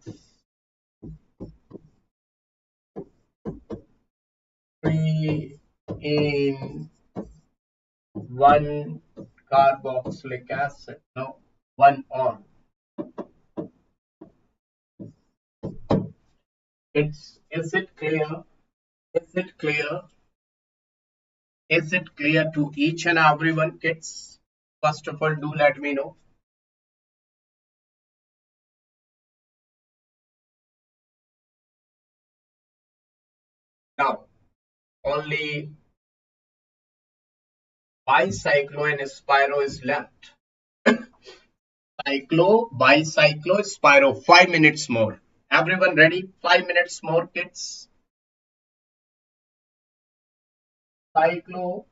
3 in 1 carboxylic acid. No, 1 on. Is it clear? Is it clear? Is it clear to each and everyone, kids? First of all, do let me know. Now, only bicyclo and spiro is left. Cyclo, bicyclo, spiro. 5 minutes more. Everyone ready? 5 minutes more, kids. Cyclo,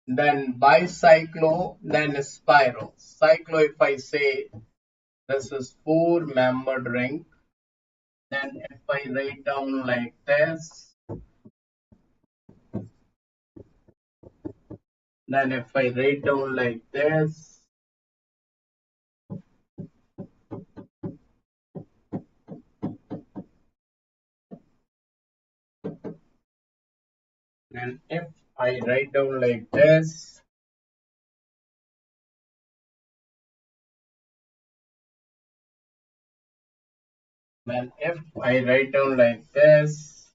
then bicyclo, then spiro. Cyclo, if I say this is 4-membered ring, then if I write down like this, then if I write down like this, and if I write down like this, then if I write down like this,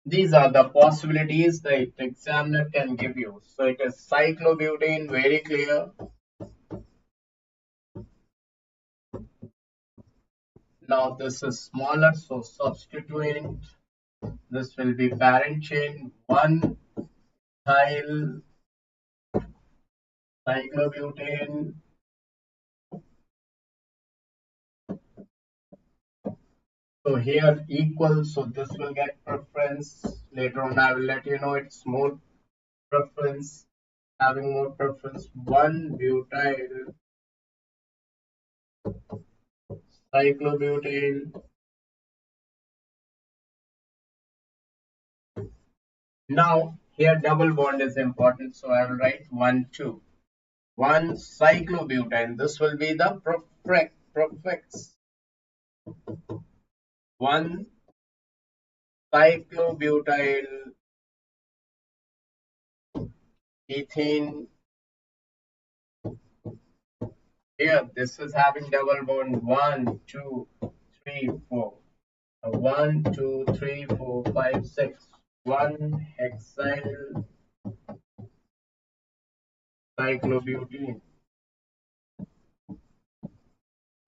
these are the possibilities the examiner can give you. So it is cyclobutane, very clear. Now this is smaller, so substituent. This will be parent chain 1 ethyl cyclobutane. So here equal, so this will get preference. Later on I will let you know it's more preference, having more preference. 1 butyl cyclobutane. Now here double bond is important, so I will write 1 2. 1 cyclobutane. This will be the prefix. 1 cyclobutyl ethene. Here this is having double bond. 1 2 3 4. 1 2 3 4 5 6. 1 hexyl cyclobutene.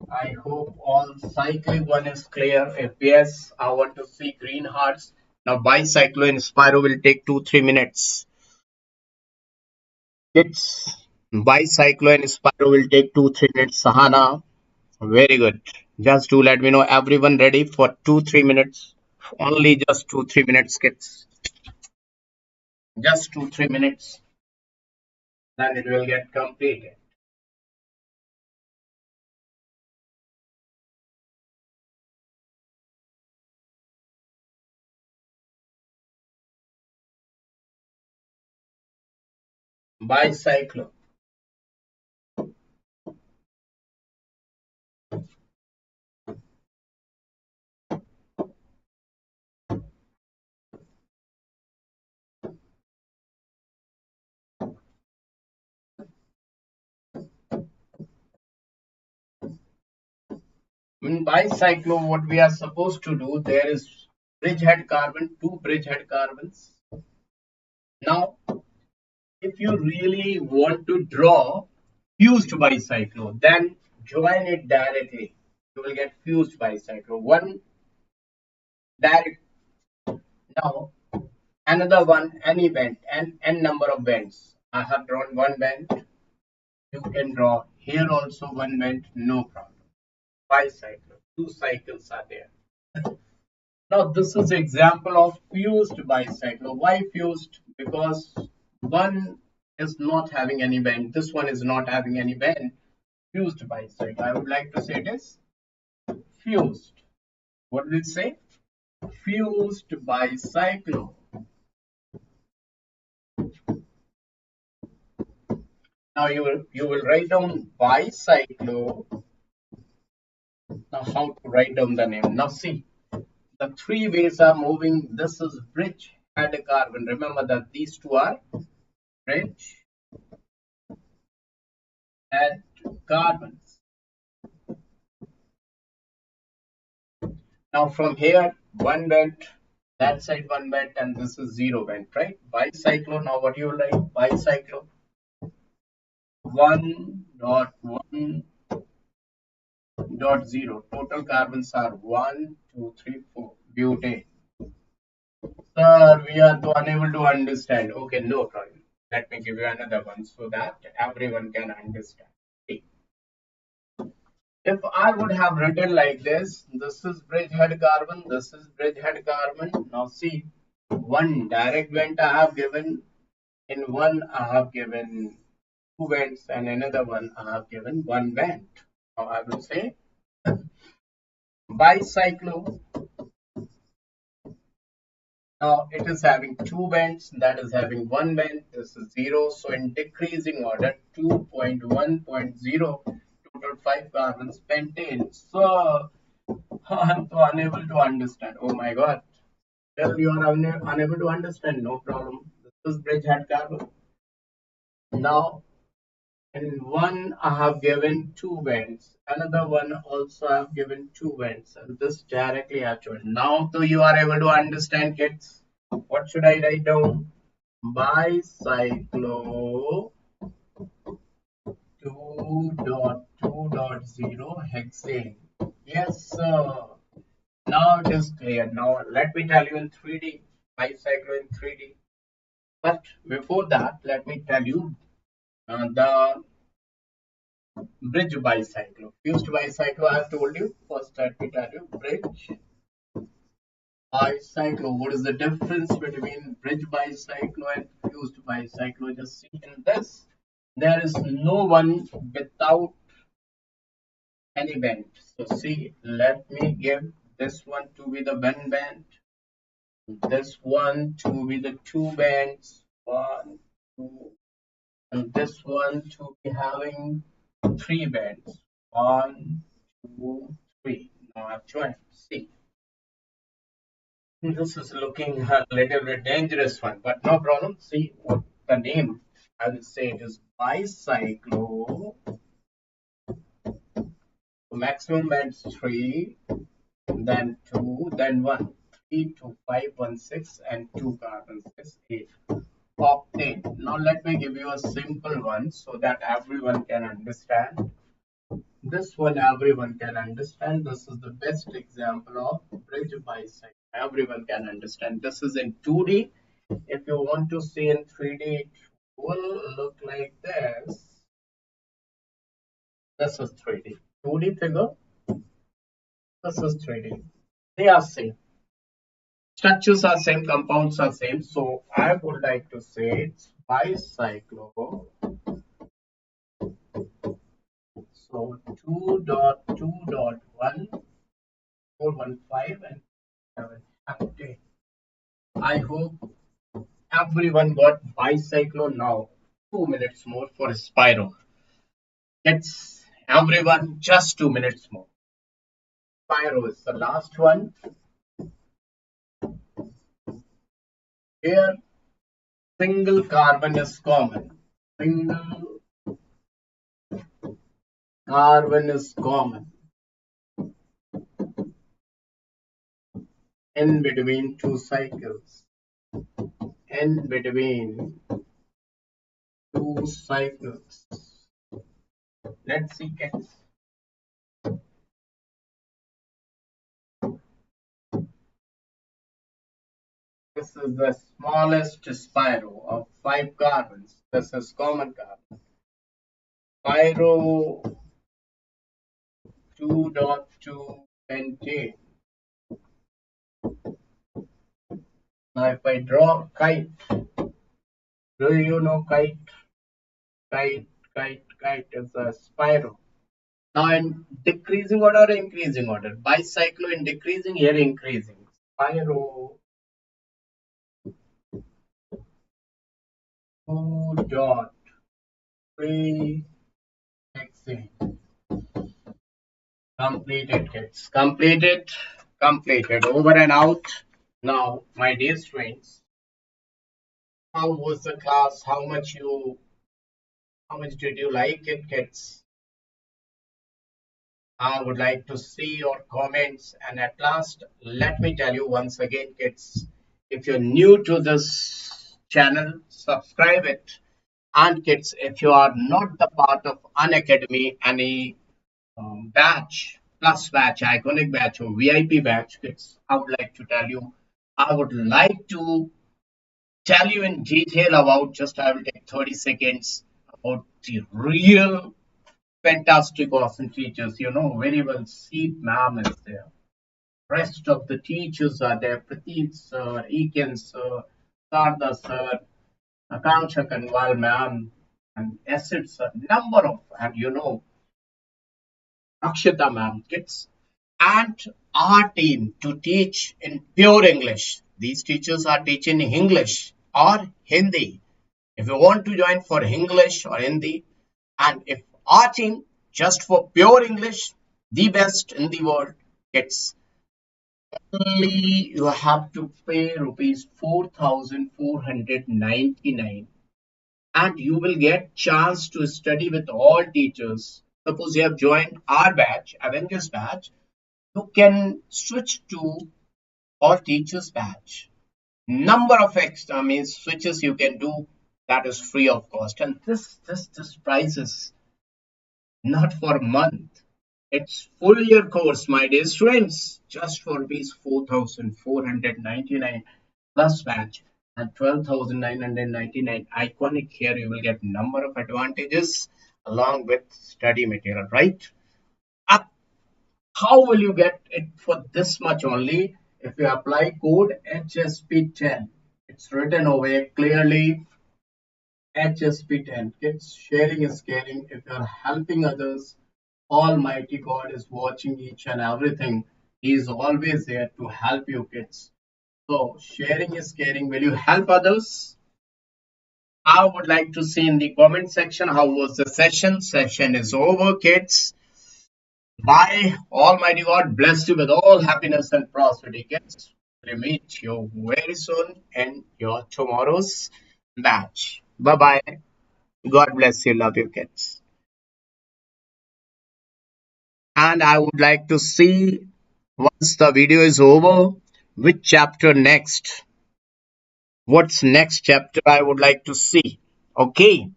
I hope all cyclic one is clear. If yes, I want to see green hearts. Now bicyclo and spiro will take 2-3 minutes. It's bicyclo and Spyro will take 2-3 minutes. Sahana, very good. Just to let me know, everyone ready for 2-3 minutes? Only just 2-3 minutes, kids. Just 2-3 minutes. Then it will get completed. Bicyclo. In bicyclo, what we are supposed to do, there is bridgehead carbon, two bridgehead carbons. Now, if you really want to draw fused bicyclo, then join it directly. You will get fused bicyclo. One direct. Now, another one, any bend, and n number of bends. I have drawn one bend. You can draw here also one bend, no problem. Bicycle, two cycles are there. Now this is example of fused bicycle. Why fused? Because one is not having any bend. This one is not having any bend. Fused bicycle. I would like to say it is fused. What will it say? Fused bicycle. Now you will write down bicycle. Now how to write down the name? Now see, the three ways are moving. This is bridge and carbon. Remember that these two are bridge and carbons. Now from here, one bend, that side one bend, and this is zero bend, right? Bicyclo. Now what you will write? Bicyclo 1.1.0. Total carbons are 1, 2, 3, 4. Butane. Sir, we are unable to understand. Okay, no problem. Let me give you another one so that everyone can understand. See, if I would have written like this is bridgehead carbon, this is bridgehead carbon. Now see, one direct vent I have given, in one I have given two vents, and another one I have given one vent. Now I will say bicyclo. Now it is having two vents, that is having one vent, this is 0. So in decreasing order, 2.1.0, total 5 carbons pentane. So I'm so unable to understand. Oh my god. Well, you are unable to understand, no problem. This is bridgehead carbon. Now in one I have given two vents, another one also I have given two vents, and this directly actual. Now so you are able to understand, kids. What should I write down? Bicyclo 2.2.0 hexane. Yes, sir. Now it is clear. Now let me tell you in 3D. Bicyclo in 3D. But before that, let me tell you the bridge bicyclo. Fused bicyclo, I have told you. First, let me tell you bridge bicyclo. What is the difference between bridge bicyclo and fused bicyclo? Just see in this, there is no one without any bend. So see, let me give this one to be the one band, this one to be the two bands, one, two, and this one to be having three bands, one, two, three. Now I've joined. See, this is looking a little bit dangerous one, but no problem. See what the name, I will say it is bicyclo. Maximum bands 3, then 2, then 1. 3, 2, 5, 1, 6, and 2 carbons is 8. Octane. Now let me give you a simple one so that everyone can understand. This one everyone can understand. This is the best example of bridge bicycle. Everyone can understand. This is in 2D. If you want to see in 3D, will look like this. This is 3D. 2D figure. This is 3D. They are same. Structures are same, compounds are same. So I would like to say it's bicyclo. So 2.2.1, 415 and 7. Okay. I hope everyone got bicyclo now. 2 minutes more for Spyro. It's everyone just 2 minutes more. Spyro is the last one. Here, single carbon is common. Single carbon is common in between two cycles. In between two cycles. Let's see, kids. This is the smallest Spyro of 5 carbons. This is common carbon. Spyro 2.2 pentane. Now if I draw kite, do you know kite? Kite is a Spyro. Now in decreasing order or increasing order? Bicyclo in decreasing, here increasing. Spyro 2.3 hexane. Completed, kids. Completed. Over and out. Now, my dear students, how was the class? How much did you like it, kids? I would like to see your comments. And at last, let me tell you once again, kids, if you're new to this channel, subscribe it. And kids, if you are not the part of Unacademy, any batch, plus batch, iconic batch, or VIP batch, kids, I would like to tell you, I would like to tell you in detail about, just I will take 30 seconds about the real fantastic awesome teachers. You know very well, Seep ma'am is there. Rest of the teachers are there. Prateek sir, Eken sir, Sarda sir, Akanksha Kanwal ma'am, and Acid sir, number of, and you know, Akshita ma'am, kids. And our team to teach in pure English. These teachers are teaching English or Hindi. If you want to join for English or Hindi, and if our team just for pure English, the best in the world, it's only you have to pay rupees 4,499 and you will get chance to study with all teachers. Suppose you have joined our batch, Avengers batch, you can switch to all teachers batch. Number of extra means switches you can do, that is free of cost. And this price is not for a month. It's full year course, my dear students, just for rupees 4,499 plus batch and 12,999 iconic. Here you will get number of advantages along with study material, right? How will you get it for this much only? If you apply code HSP10, it's written over here clearly, HSP10. Kids, sharing is caring. If you are helping others, Almighty God is watching each and everything. He is always there to help you, kids. So sharing is caring. Will you help others? I would like to see in the comment section how was the session. Session is over, kids. Bye. Almighty God bless you with all happiness and prosperity, kids. We'll meet you very soon in your tomorrow's batch. Bye bye. God bless you. Love you, kids. And I would like to see once the video is over, which chapter next? What's next chapter I would like to see? Okay.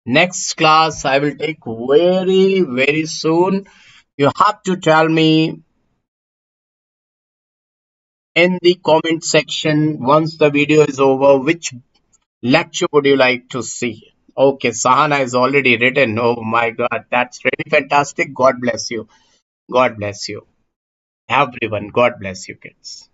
Next class I will take very soon. You have to tell me in the comment section once the video is over which lecture would you like to see. Okay, Sahana has already written. Oh my God, that's really fantastic. God bless you. God bless you. Everyone, God bless you, kids.